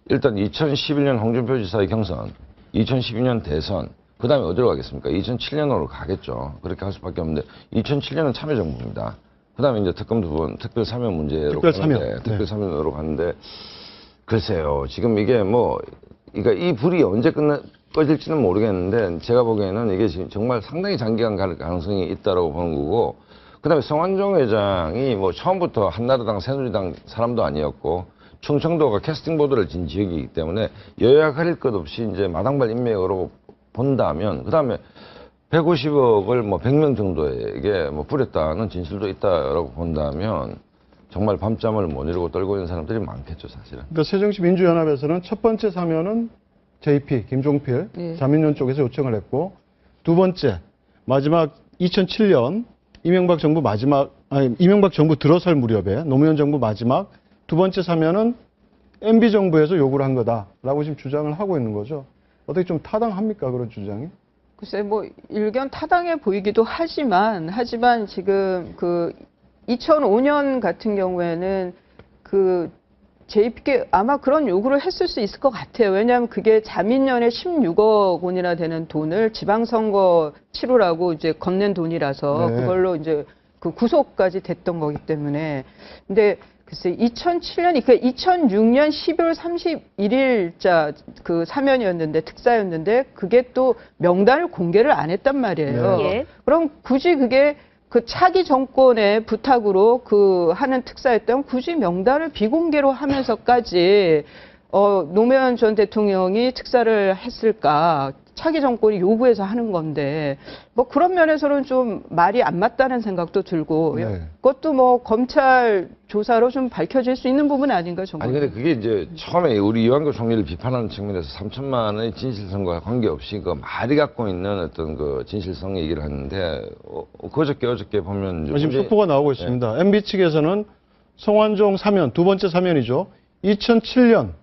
일단 2011년 홍준표 지사의 경선, 2012년 대선, 그 다음에 어디로 가겠습니까? 2007년으로 가겠죠. 그렇게 할 수밖에 없는데 2007년은 참여정부입니다. 그 다음에 이제 특검 2번, 특별 사면 문제로 특별 사면. 가는데, 네. 특별 사면으로 가는데 글쎄요. 지금 이게 뭐 그러니까 이 불이 언제 꺼질지는 모르겠는데 제가 보기에는 이게 지금 정말 상당히 장기간 갈 가능성이 있다라고 보는 거고, 그다음에 성완종 회장이 뭐 처음부터 한나라당, 새누리당 사람도 아니었고 충청도가 캐스팅 보드를 진 지역이기 때문에 여야 가릴 것 없이 이제 마당발 인맥으로 본다면, 그다음에 150억을 뭐 100명 정도에게 뭐 뿌렸다는 진술도 있다라고 본다면 정말 밤잠을 못 이루고 떨고 있는 사람들이 많겠죠, 사실은. 그러니까 새정치민주연합에서는 첫 번째 사면은 JP, 김종필, 네. 자민련 쪽에서 요청을 했고, 두 번째, 마지막 2007년 이명박 정부 들어설 무렵에 노무현 정부 마지막 두 번째 사면은 MB 정부에서 요구를 한 거다라고 지금 주장을 하고 있는 거죠. 어떻게 좀 타당합니까, 그런 주장이? 글쎄 뭐 일견 타당해 보이기도 하지만 지금 그 2005년 같은 경우에는 그 JP께 아마 그런 요구를 했을 수 있을 것 같아요. 왜냐하면 그게 자민련에 16억 원이나 되는 돈을 지방선거 치르라고 이제 건넨 돈이라서 네. 그걸로 이제 그 구속까지 됐던 거기 때문에. 근데 글쎄 2007년, 그러니까 2006년 12월 31일자 그 사면이었는데, 특사였는데 그게 또 명단을 공개를 안 했단 말이에요. 네. 예. 그럼 굳이 그게 그 차기 정권의 부탁으로 그 하는 특사였다면 굳이 명단을 비공개로 하면서까지 노무현 전 대통령이 특사를 했을까? 차기 정권이 요구해서 하는 건데 뭐 그런 면에서는 좀 말이 안 맞다는 생각도 들고, 네. 그것도 뭐 검찰 조사로 좀 밝혀질 수 있는 부분 아닌가 정말. 아니 근데 그게 이제 처음에 우리 이완구 총리를 비판하는 측면에서 3천만 원의 진실성과 관계없이 그 말이 갖고 있는 어떤 그 진실성 얘기를 하는데 어저께 보면 이제 지금 문제- 속보가 나오고 있습니다. MB 측에서는 성완종 사면, 두 번째 사면이죠. 2007년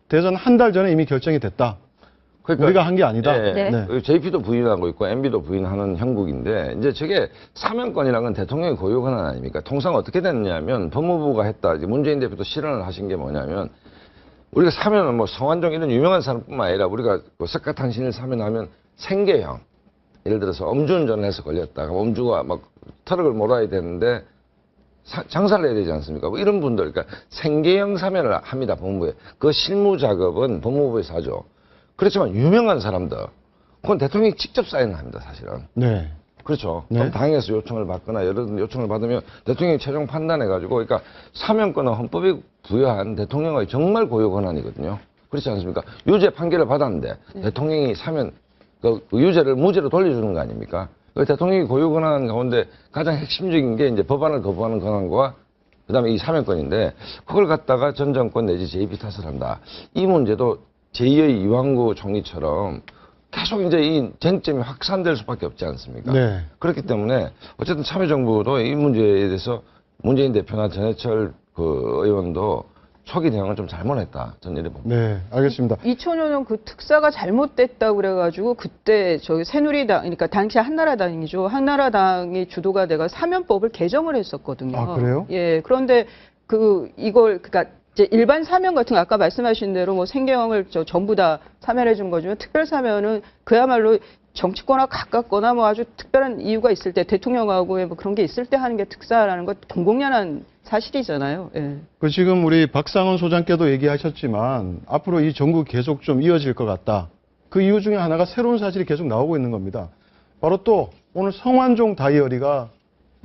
대선 한 달 전에 이미 결정이 됐다. 그러니까 우리가 한 게 아니다. 네. 네. JP도 부인하고 있고 MB도 부인하는 형국인데, 이제 저게 사면권이라는 건 대통령의 고유 권한 아닙니까? 통상 어떻게 됐냐면 법무부가 했다. 이제 문재인 대표도 실언을 하신 게 뭐냐면, 우리가 사면은 뭐 성완종 이런 유명한 사람뿐만 아니라 우리가 뭐 석가탄신일 사면하면 생계형, 예를 들어서 음주운전을 해서 걸렸다. 그럼 음주가 막 트럭을 몰아야 되는데 장사를 해야 되지 않습니까? 뭐 이런 분들, 그러니까 생계형 사면을 합니다, 법무부에. 그 실무 작업은 법무부에서 하죠. 그렇지만 유명한 사람들, 그건 대통령이 직접 사인을 합니다, 사실은. 네. 그렇죠. 네. 그럼 당에서 요청을 받거나 여러 요청을 받으면 대통령이 최종 판단해가지고, 그러니까 사면권은 헌법이 부여한 대통령의 정말 고유 권한이거든요. 그렇지 않습니까? 유죄 판결을 받았는데 대통령이 사면, 그 유죄를 무죄로 돌려주는 거 아닙니까? 그 대통령이 고유 권한 가운데 가장 핵심적인 게 이제 법안을 거부하는 권한과 그다음에 이 사면권인데, 그걸 갖다가 전 정권 내지 JP 탓을 한다. 이 문제도 제2의 이완구 총리처럼 계속 이제 이 쟁점이 확산될 수밖에 없지 않습니까? 네. 그렇기 때문에 어쨌든 참여정부도 이 문제에 대해서 문재인 대표나 전해철 그 의원도 초기 대응을 좀 잘못했다. 저는 이렇게 봅니다. 네. 알겠습니다. 2005년 그 특사가 잘못됐다고 그래가지고 그때 저기 새누리당, 그러니까 당시 한나라당이죠. 한나라당이 주도가 돼가 사면법을 개정을 했었거든요. 아, 그래요? 예. 그런데 그러니까 이제 일반 사면 같은 거 아까 말씀하신 대로 뭐 생계형을 전부 다 사면해 준 거지만, 특별 사면은 그야말로 정치권과 가깝거나 뭐 아주 특별한 이유가 있을 때, 대통령하고의 뭐 그런 게 있을 때 하는 게 특사라는 것 공공연한 사실이잖아요. 예. 그 지금 우리 박상원 소장께도 얘기하셨지만 앞으로 이 전국 계속 좀 이어질 것 같다. 그 이유 중에 하나가 새로운 사실이 계속 나오고 있는 겁니다. 바로 또 오늘 성완종 다이어리가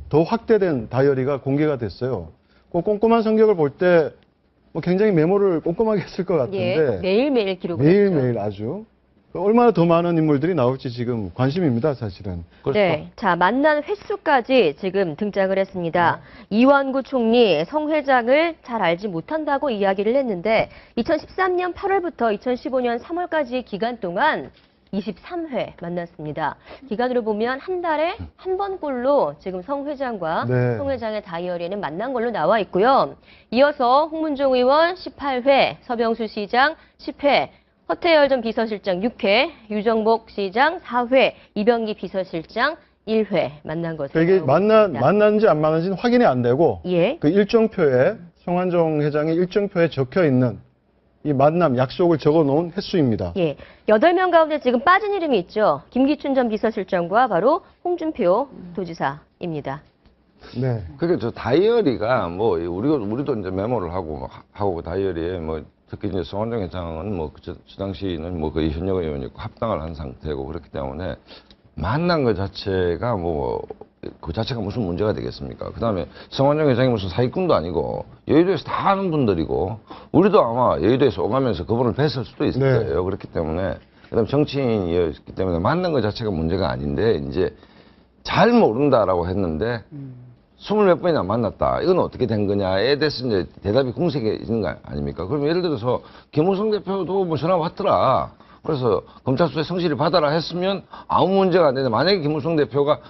더 확대된 다이어리가 공개가 됐어요. 그 꼼꼼한 성격을 볼 때 뭐 굉장히 메모를 꼼꼼하게 했을 것 예, 같은데 매일매일 기록을 매일매일 아주 얼마나 더 많은 인물들이 나올지 지금 관심입니다, 사실은. 그렇죠. 네, 자, 만난 횟수까지 지금 등장을 했습니다. 이완구 총리 성 회장을 잘 알지 못한다고 이야기를 했는데 2013년 8월부터 2015년 3월까지 기간 동안 23회 만났습니다. 기간으로 보면 한 달에 한 번꼴로 지금 성 회장과 네. 성 회장의 다이어리에는 만난 걸로 나와 있고요. 이어서 홍문종 의원 18회, 서병수 시장 10회, 허태열 전 비서실장 6회, 유정복 시장 4회, 이병기 비서실장 1회 만난 것으로 그러니까 이게 나오고 있습니다. 만났는지 안 만났는지는 확인이 안 되고 예. 그 일정표에 성완종 회장의 일정표에 적혀 있는 이 만남, 약속을 적어 놓은 횟수입니다. 예. 8명 가운데 지금 빠진 이름이 있죠. 김기춘 전 비서실장과 바로 홍준표 도지사입니다. 네. 그게 저 다이어리가 뭐 우리도 이제 메모를 하고 다이어리에 뭐 특히 이제 성완종 회장은 뭐 저 당시는 뭐 거의 현역 의원이고 합당을 한 상태고 그렇기 때문에 만난 것 자체가 뭐 그 자체가 무슨 문제가 되겠습니까? 그다음에 성완종 회장이 무슨 사기꾼도 아니고 여의도에서 다 아는 분들이고 우리도 아마 여의도에서 오가면서 그분을 뵀을 수도 있을 네. 거예요. 그렇기 때문에 그다음 정치인이었기 때문에 만난 것 자체가 문제가 아닌데 이제 잘 모른다라고 했는데 20몇 번이나 만났다. 이건 어떻게 된 거냐에 대해서 이제 대답이 궁색해지는 거 아닙니까? 그럼 예를 들어서 김무성 대표도 뭐 전화 왔더라. 그래서 검찰 수사에 성실히 받아라 했으면 아무 문제가 안 되는데 만약에 김무성 대표가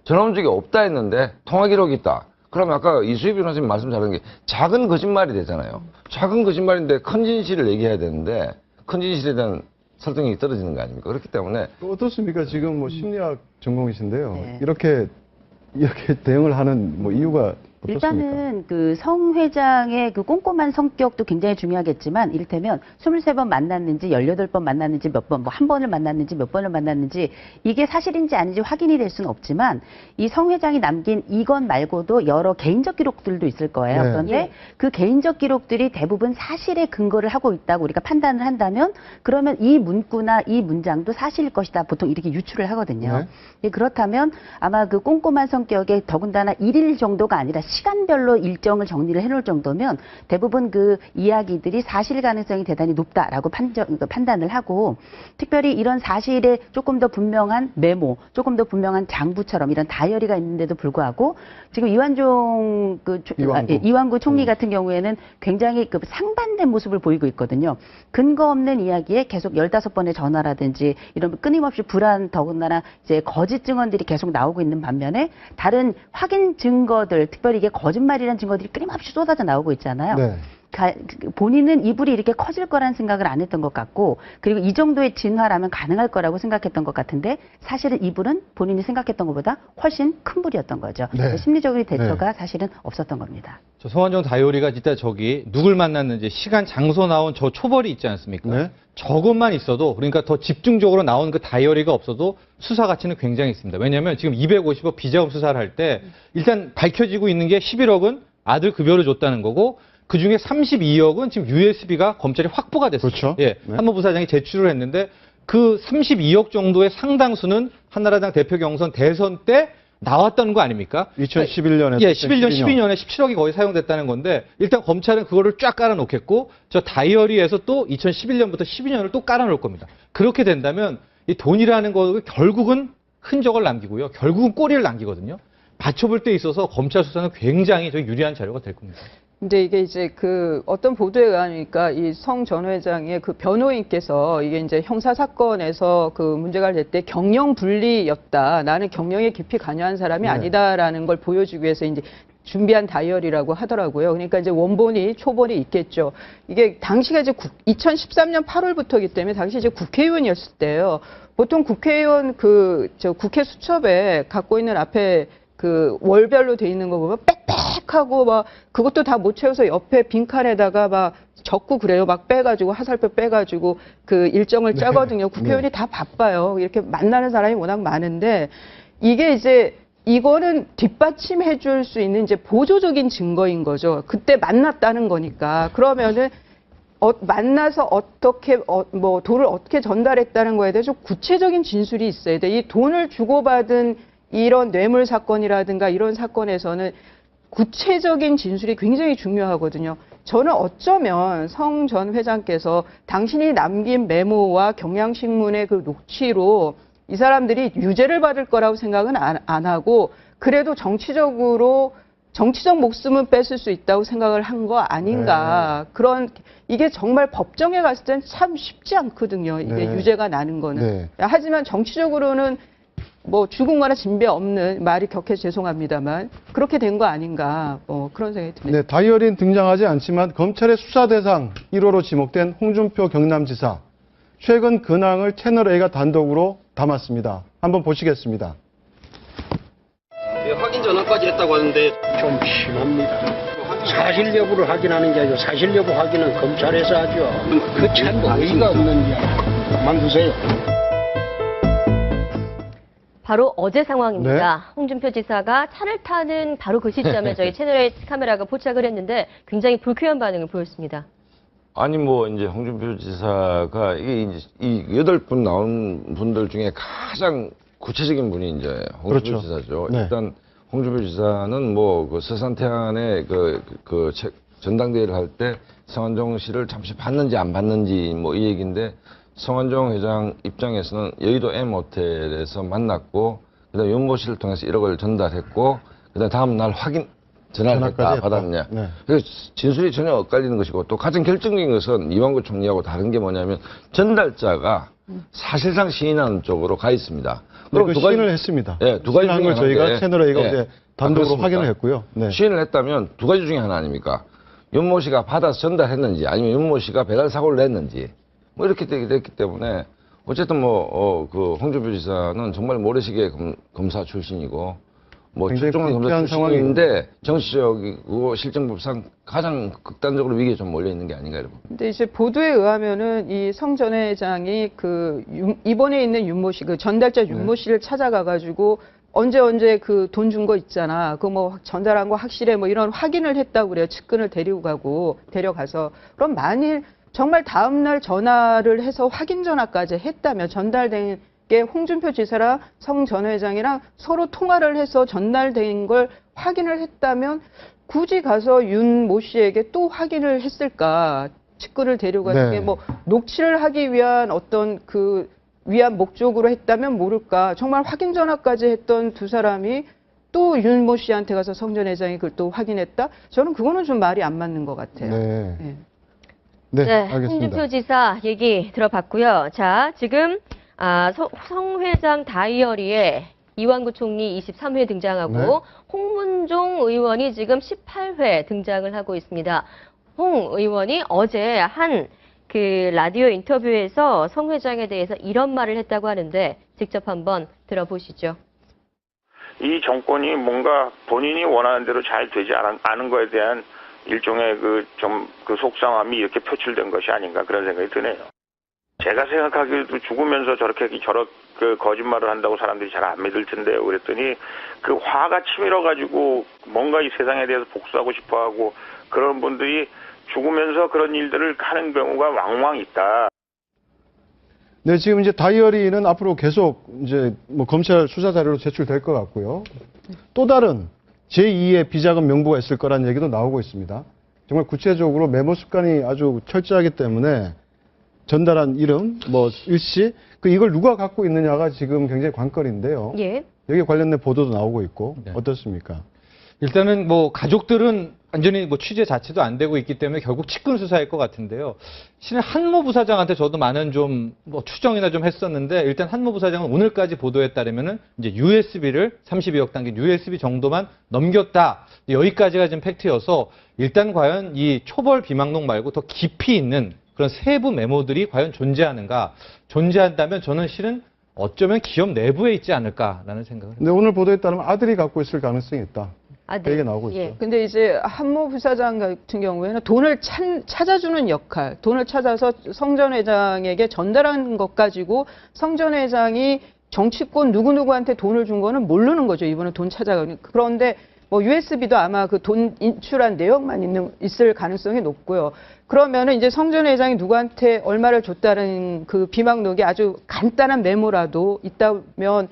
전화 온 적이 없다 했는데 통화 기록이 있다. 그러면 아까 이수희 변호사님 말씀 잘한 게 작은 거짓말이 되잖아요. 작은 거짓말인데 큰 진실을 얘기해야 되는데 큰 진실에 대한 설득력이 떨어지는 거 아닙니까? 그렇기 때문에 어떻습니까? 지금 뭐 심리학 전공이신데요. 네. 이렇게 대응을 하는 뭐 이유가 어떻습니까? 일단은 그 성 회장의 그 꼼꼼한 성격도 굉장히 중요하겠지만 이를테면 23번 만났는지 18번 만났는지 몇 번, 뭐 한 번을 만났는지 몇 번을 만났는지 이게 사실인지 아닌지 확인이 될 수는 없지만 이 성 회장이 남긴 이건 말고도 여러 개인적 기록들도 있을 거예요. 네. 그런데 예. 그 개인적 기록들이 대부분 사실에 근거를 하고 있다고 우리가 판단을 한다면 그러면 이 문구나 이 문장도 사실일 것이다. 보통 이렇게 유추를 하거든요. 네. 예, 그렇다면 아마 그 꼼꼼한 성격에 더군다나 1일 정도가 아니라 시간별로 일정을 정리를 해놓을 정도면 대부분 그 이야기들이 사실 가능성이 대단히 높다라고 판단을 하고 특별히 이런 사실에 조금 더 분명한 메모, 조금 더 분명한 장부처럼 이런 다이어리가 있는데도 불구하고 지금 이완구 총리 같은 경우에는 굉장히 그 상반된 모습을 보이고 있거든요. 근거 없는 이야기에 계속 15번의 전화라든지 이런 끊임없이 불안 더군다나 이제 거짓 증언들이 계속 나오고 있는 반면에 다른 확인 증거들 특별히 이게 거짓말이라는 증거들이 끊임없이 쏟아져 나오고 있잖아요. 네. 본인은 이불이 이렇게 커질 거라는 생각을 안 했던 것 같고 그리고 이 정도의 진화라면 가능할 거라고 생각했던 것 같은데 사실은 이불은 본인이 생각했던 것보다 훨씬 큰 불이었던 거죠. 네. 심리적인 대처가 사실은 없었던 겁니다. 저 성완종 다이어리가 진짜 저기 누굴 만났는지 시간, 장소 나온 저 초벌이 있지 않습니까? 네. 저것만 있어도 그러니까 더 집중적으로 나온 그 다이어리가 없어도 수사 가치는 굉장히 있습니다. 왜냐하면 지금 250억 비자금 수사를 할 때 일단 밝혀지고 있는 게 11억은 아들 급여를 줬다는 거고 그 중에 32억은 지금 USB가 검찰이 확보가 됐어요. 그렇죠. 예, 네. 한번 부사장이 제출을 했는데 그 32억 정도의 상당수는 한나라당 대표 경선 대선 때 나왔다는 거 아닙니까? 2011년에 예, 12년에 17억이 거의 사용됐다는 건데 일단 검찰은 그거를 쫙 깔아놓겠고 저 다이어리에서 또 2011년부터 12년을 또 깔아놓을 겁니다. 그렇게 된다면 이 돈이라는 거 결국은 흔적을 남기고요. 결국은 꼬리를 남기거든요. 받쳐볼 때 있어서 검찰 수사는 굉장히 유리한 자료가 될 겁니다. 근데 이게 이제 그 어떤 보도에 의하니까 이 성 전 회장의 그 변호인께서 이게 이제 형사 사건에서 그 문제가 될 때 경영 불리였다. 나는 경영에 깊이 관여한 사람이 네. 아니다라는 걸 보여주기 위해서 이제 준비한 다이어리라고 하더라고요. 그러니까 이제 원본이 초본이 있겠죠. 이게 당시가 이제 2013년 8월부터이기 때문에 당시 이제 국회의원이었을 때예요. 보통 국회의원 국회 수첩에 갖고 있는 앞에 그 월별로 돼 있는 거 보면 빽빽하고 막 그것도 다 못 채워서 옆에 빈칸에다가 막 적고 그래요. 막 빼가지고 화살표 빼가지고 그 일정을 네. 짜거든요. 국회의원이 다 바빠요. 이렇게 만나는 사람이 워낙 많은데 이게 이제 이거는 뒷받침해 줄 수 있는 이제 보조적인 증거인 거죠. 그때 만났다는 거니까. 그러면은 만나서 어떻게 뭐 돈을 어떻게 전달했다는 거에 대해서 구체적인 진술이 있어야 돼. 이 돈을 주고받은 이런 뇌물 사건이라든가 이런 사건에서는 구체적인 진술이 굉장히 중요하거든요. 저는 어쩌면 성 전 회장께서 당신이 남긴 메모와 경향신문의 그 녹취로 이 사람들이 유죄를 받을 거라고 생각은 안 하고 그래도 정치적 목숨은 뺏을 수 있다고 생각을 한 거 아닌가. 네. 이게 정말 법정에 갔을 땐 참 쉽지 않거든요. 이게 네. 유죄가 나는 거는. 네. 하지만 정치적으로는 뭐 죽은 거나 진배 없는 말이 격해서 죄송합니다만 그렇게 된 거 아닌가 그런 생각이 듭니다. 네, 다이어리는 등장하지 않지만 검찰의 수사 대상 1호로 지목된 홍준표 경남지사 최근 근황을 채널A가 단독으로 담았습니다. 한번 보시겠습니다. 예, 확인 전화까지 했다고 하는데 좀 심합니다. 사실 여부를 확인하는 게 아니고 사실 여부 확인은 검찰에서 하죠. 그 참 어이가 없는 게 그만두세요. 바로 어제 상황입니다. 네. 홍준표 지사가 차를 타는 바로 그 시점에 저희 채널의 카메라가 포착을 했는데 굉장히 불쾌한 반응을 보였습니다. 아니 뭐 이제 홍준표 지사가 이게 이제 이 8분 나온 분들 중에 가장 구체적인 분이 이제 홍준표 그렇죠. 지사죠. 네. 일단 홍준표 지사는 뭐 그 서산태안의 전당대회를 할 때 성완종 씨를 잠시 봤는지 안 봤는지 뭐 이 얘기인데 성완종 회장 입장에서는 여의도 M 호텔에서 만났고 그다음에 윤모 씨를 통해서 1억을 전달했고 그다음 다음 날 전화를 전화까지 했다 했다. 받았냐. 네. 그래서 진술이 전혀 엇갈리는 것이고 또 가장 결정적인 것은 이완구 총리하고 다른 게 뭐냐면 전달자가 사실상 시인하는 쪽으로 가 있습니다. 그 시인을 했습니다. 예, 두 가지 시인한 중에 걸 저희가 하나인데, 채널에 이거 예. 이제 단독으로 그렇습니까? 확인을 했고요. 네. 시인을 했다면 두 가지 중에 하나 아닙니까? 윤모 씨가 받아서 전달했는지 아니면 윤모 씨가 배달 사고를 냈는지 뭐 이렇게 됐기 때문에 어쨌든 그 홍준표 지사는 정말 모래시계 검사 출신이고 뭐 굉장히 출중한 검사 불쾌한 출신인데 정치적이고 실정법상 가장 극단적으로 위기에 좀 몰려 있는 게 아닌가 이런. 근데 이제 보도에 의하면은 이 성 전 회장이 이번에 있는 윤모 씨, 그 전달자 윤모 씨를 찾아가가지고 언제 그 돈 준 거 있잖아. 그 뭐 전달한 거 확실해 뭐 이런 확인을 했다고 그래요. 측근을 데려가서. 그럼 만일 정말 다음날 전화를 해서 확인 전화까지 했다면 전달된 게 홍준표 지사랑 성 전 회장이랑 서로 통화를 해서 전달된 걸 확인을 했다면 굳이 가서 윤모 씨에게 또 확인을 했을까? 측근을 데려가서 네. 뭐 녹취를 하기 위한 어떤 위한 목적으로 했다면 모를까. 정말 확인 전화까지 했던 두 사람이 또 윤모 씨한테 가서 성 전 회장이 그걸 또 확인했다? 저는 그거는 좀 말이 안 맞는 것 같아요. 네. 예. 네, 알겠습니다. 홍준표 지사 얘기 들어봤고요. 자, 지금 성 회장 다이어리에 이완구 총리 23회 등장하고 네. 홍문종 의원이 지금 18회 등장을 하고 있습니다. 홍 의원이 어제 그 라디오 인터뷰에서 성 회장에 대해서 이런 말을 했다고 하는데 직접 한번 들어보시죠. 이 정권이 뭔가 본인이 원하는 대로 잘 되지 않은 거에 대한 일종의 그 속상함이 이렇게 표출된 것이 아닌가 그런 생각이 드네요. 제가 생각하기에도 죽으면서 저렇게 거짓말을 한다고 사람들이 잘 안 믿을 텐데요. 그랬더니 그 화가 치밀어가지고 뭔가 이 세상에 대해서 복수하고 싶어하고 그런 분들이 죽으면서 그런 일들을 하는 경우가 왕왕 있다. 네, 지금 이제 다이어리는 앞으로 계속 이제 뭐 검찰 수사 자료로 제출될 것 같고요. 또 다른 제2의 비자금 명부가 있을 거라는 얘기도 나오고 있습니다. 정말 구체적으로 메모 습관이 아주 철저하기 때문에 전달한 이름, 뭐 일시, 이걸 누가 갖고 있느냐가 지금 굉장히 관건인데요. 예. 여기에 관련된 보도도 나오고 있고 네. 어떻습니까? 일단은 뭐 가족들은 완전히 뭐 취재 자체도 안 되고 있기 때문에 결국 측근 수사일 것 같은데요. 실은 한모 부사장한테 저도 많은 뭐 추정이나 좀 했었는데 일단 한모 부사장은 오늘까지 보도에 따르면은 이제 USB를 32억 담긴 USB 정도만 넘겼다. 여기까지가 지금 팩트여서 일단 과연 이 초벌 비망록 말고 더 깊이 있는 그런 세부 메모들이 과연 존재하는가? 존재한다면 저는 실은 어쩌면 기업 내부에 있지 않을까라는 생각을 근데 오늘 보도에 따르면 아들이 갖고 있을 가능성이 있다. 아들. 얘기가 나오고 예. 있죠. 근데 이제 한모 부사장 같은 경우에는 돈을 찾아주는 역할, 돈을 찾아서 성 전 회장에게 전달한 것 가지고 성 전 회장이 정치권 누구누구한테 돈을 준 거는 모르는 거죠. 이번에 돈 찾아가니. 그런데 뭐 USB도 아마 그 돈 인출한 내역만 있을 가능성이 높고요. 그러면은 이제 성 전 회장이 누구한테 얼마를 줬다는 그 비망록이 아주 간단한 메모라도 있다면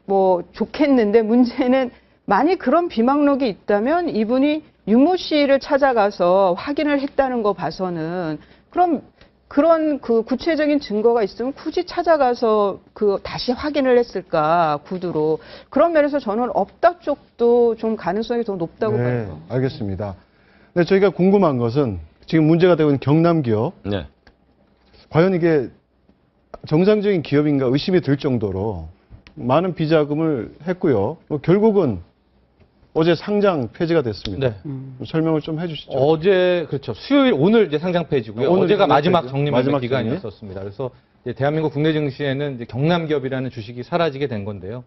뭐 좋겠는데 문제는 만약 그런 비망록이 있다면 이분이 윤모 씨를 찾아가서 확인을 했다는 거 봐서는 그럼 그런 그 구체적인 증거가 있으면 굳이 찾아가서 다시 확인을 했을까 구두로 그런 면에서 저는 없다 쪽도 좀 가능성이 더 높다고 봐요. 알겠습니다. 네, 저희가 궁금한 것은 지금 문제가 되고 있는 경남 기업 네. 과연 이게 정상적인 기업인가 의심이 들 정도로 많은 비자금을 했고요. 결국은 어제 상장 폐지가 됐습니다. 네. 설명을 좀 해주시죠. 어제 그렇죠. 수요일 오늘 이제 상장 폐지고요. 오늘 어제가 상장 마지막 폐지죠. 정리 마지막 기간이었습니다. 그래서 이제 대한민국 국내 증시에는 이제 경남기업이라는 주식이 사라지게 된 건데요.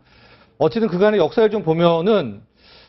어쨌든 그간의 역사를 좀 보면은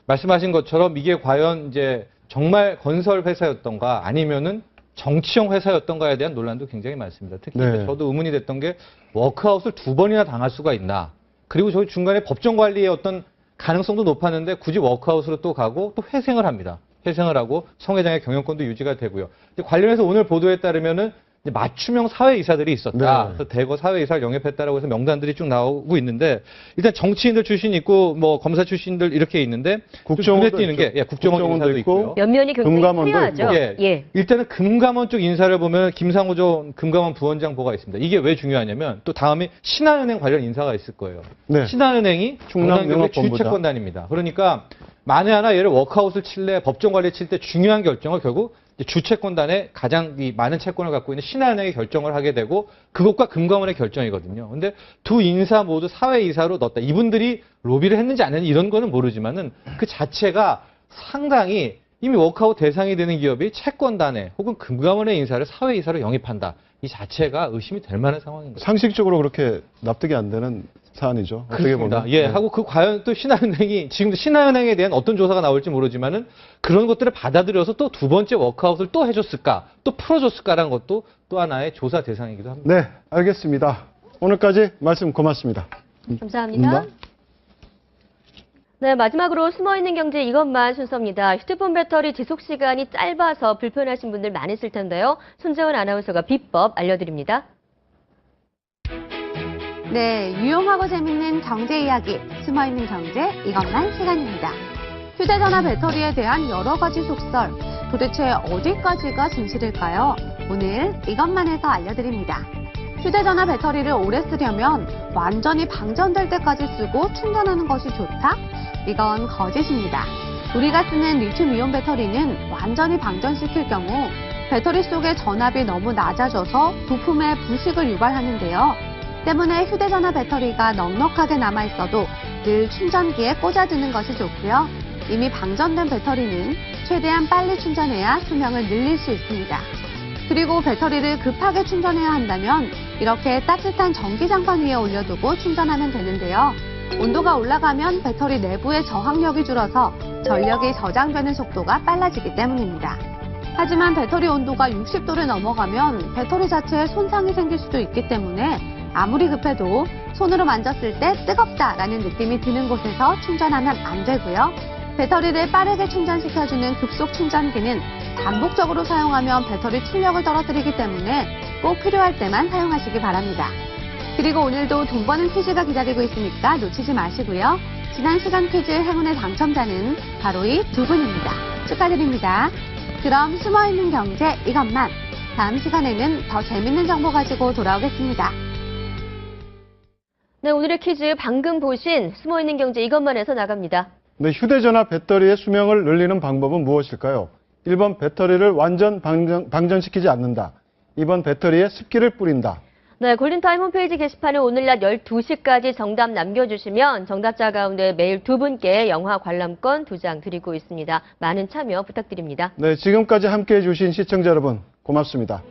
말씀하신 것처럼 이게 과연 이제 정말 건설 회사였던가 아니면은 정치형 회사였던가에 대한 논란도 굉장히 많습니다. 특히 네. 이제 저도 의문이 됐던 게 워크아웃을 2번이나 당할 수가 있나. 그리고 저희 중간에 법정 관리의 어떤 가능성도 높았는데 굳이 워크아웃으로 또 가고 또 회생을 합니다. 회생을 하고 성 회장의 경영권도 유지가 되고요. 관련해서 오늘 보도에 따르면은 이제 맞춤형 사회이사들이 있었다. 네. 그래서 대거 사회이사를 영입했다라고 해서 명단들이 쭉 나오고 있는데 일단 정치인들 출신 있고 뭐 검사 출신들 이렇게 있는데 좀 눈에 국정원도 띄는 게 있죠. 국정원 국정원도 인사도 있고. 있고요. 면면이 굉장히 금감원도 화려하죠. 있고. 예. 일단은 금감원 쪽 인사를 보면 김상우 전 금감원 부원장 보가 있습니다. 이게 왜 중요하냐면 또 다음에 신한은행 관련 인사가 있을 거예요. 네. 신한은행이 충남영업본부장. 중앙경제 주채권단입니다. 그러니까 만에 하나 얘를 워크아웃을 칠래 법정 관리 칠 때 중요한 결정을 결국 이제 주채권단의 가장 이 많은 채권을 갖고 있는 신한은행이 결정을 하게 되고 그것과 금감원의 결정이거든요. 근데 두 인사 모두 사회이사로 넣었다. 이분들이 로비를 했는지 안 했는지 이런 거는 모르지만은 그 자체가 상당히 이미 워크아웃 대상이 되는 기업이 채권단에 혹은 금감원의 인사를 사회이사로 영입한다. 이 자체가 의심이 될 만한 상황인 거죠. 상식적으로 그렇게 납득이 안 되는 사안이죠. 어떻게 그렇습니다. 보면. 예, 네. 하고 그 과연 또 신한은행이 지금도 신한은행에 대한 어떤 조사가 나올지 모르지만은 그런 것들을 받아들여서 또 두 번째 워크아웃을 또 해줬을까, 또 풀어줬을까라는 것도 또 하나의 조사 대상이기도 합니다. 네, 알겠습니다. 오늘까지 말씀 고맙습니다. 감사합니다. 네, 마지막으로 숨어있는 경제 이것만 순서입니다. 휴대폰 배터리 지속 시간이 짧아서 불편하신 분들 많으실 텐데요. 손재원 아나운서가 비법 알려드립니다. 네, 유용하고 재밌는 경제 이야기, 숨어있는 경제 이것만 시간입니다. 휴대전화 배터리에 대한 여러 가지 속설, 도대체 어디까지가 진실일까요? 오늘 이것만에서 알려드립니다. 휴대전화 배터리를 오래 쓰려면 완전히 방전될 때까지 쓰고 충전하는 것이 좋다? 이건 거짓입니다. 우리가 쓰는 리튬이온 배터리는 완전히 방전시킬 경우 배터리 속의 전압이 너무 낮아져서 부품의 부식을 유발하는데요. 때문에 휴대전화 배터리가 넉넉하게 남아있어도 늘 충전기에 꽂아두는 것이 좋고요. 이미 방전된 배터리는 최대한 빨리 충전해야 수명을 늘릴 수 있습니다. 그리고 배터리를 급하게 충전해야 한다면 이렇게 따뜻한 전기장판 위에 올려두고 충전하면 되는데요. 온도가 올라가면 배터리 내부의 저항력이 줄어서 전력이 저장되는 속도가 빨라지기 때문입니다. 하지만 배터리 온도가 60도를 넘어가면 배터리 자체에 손상이 생길 수도 있기 때문에 아무리 급해도 손으로 만졌을 때 뜨겁다라는 느낌이 드는 곳에서 충전하면 안 되고요. 배터리를 빠르게 충전시켜주는 급속 충전기는 반복적으로 사용하면 배터리 출력을 떨어뜨리기 때문에 꼭 필요할 때만 사용하시기 바랍니다. 그리고 오늘도 돈 버는 퀴즈가 기다리고 있으니까 놓치지 마시고요. 지난 시간 퀴즈 행운의 당첨자는 바로 이 두 분입니다. 축하드립니다. 그럼 숨어있는 경제 이것만, 다음 시간에는 더 재밌는 정보 가지고 돌아오겠습니다. 네, 오늘의 퀴즈 방금 보신 숨어있는 경제 이것만에서 나갑니다. 네, 휴대전화 배터리의 수명을 늘리는 방법은 무엇일까요? 1번 배터리를 완전 방전시키지 않는다. 2번 배터리에 습기를 뿌린다. 네, 골든타임 홈페이지 게시판에 오늘 낮 12시까지 정답 남겨주시면 정답자 가운데 매일 두 분께 영화 관람권 2장 드리고 있습니다. 많은 참여 부탁드립니다. 네, 지금까지 함께해 주신 시청자 여러분 고맙습니다.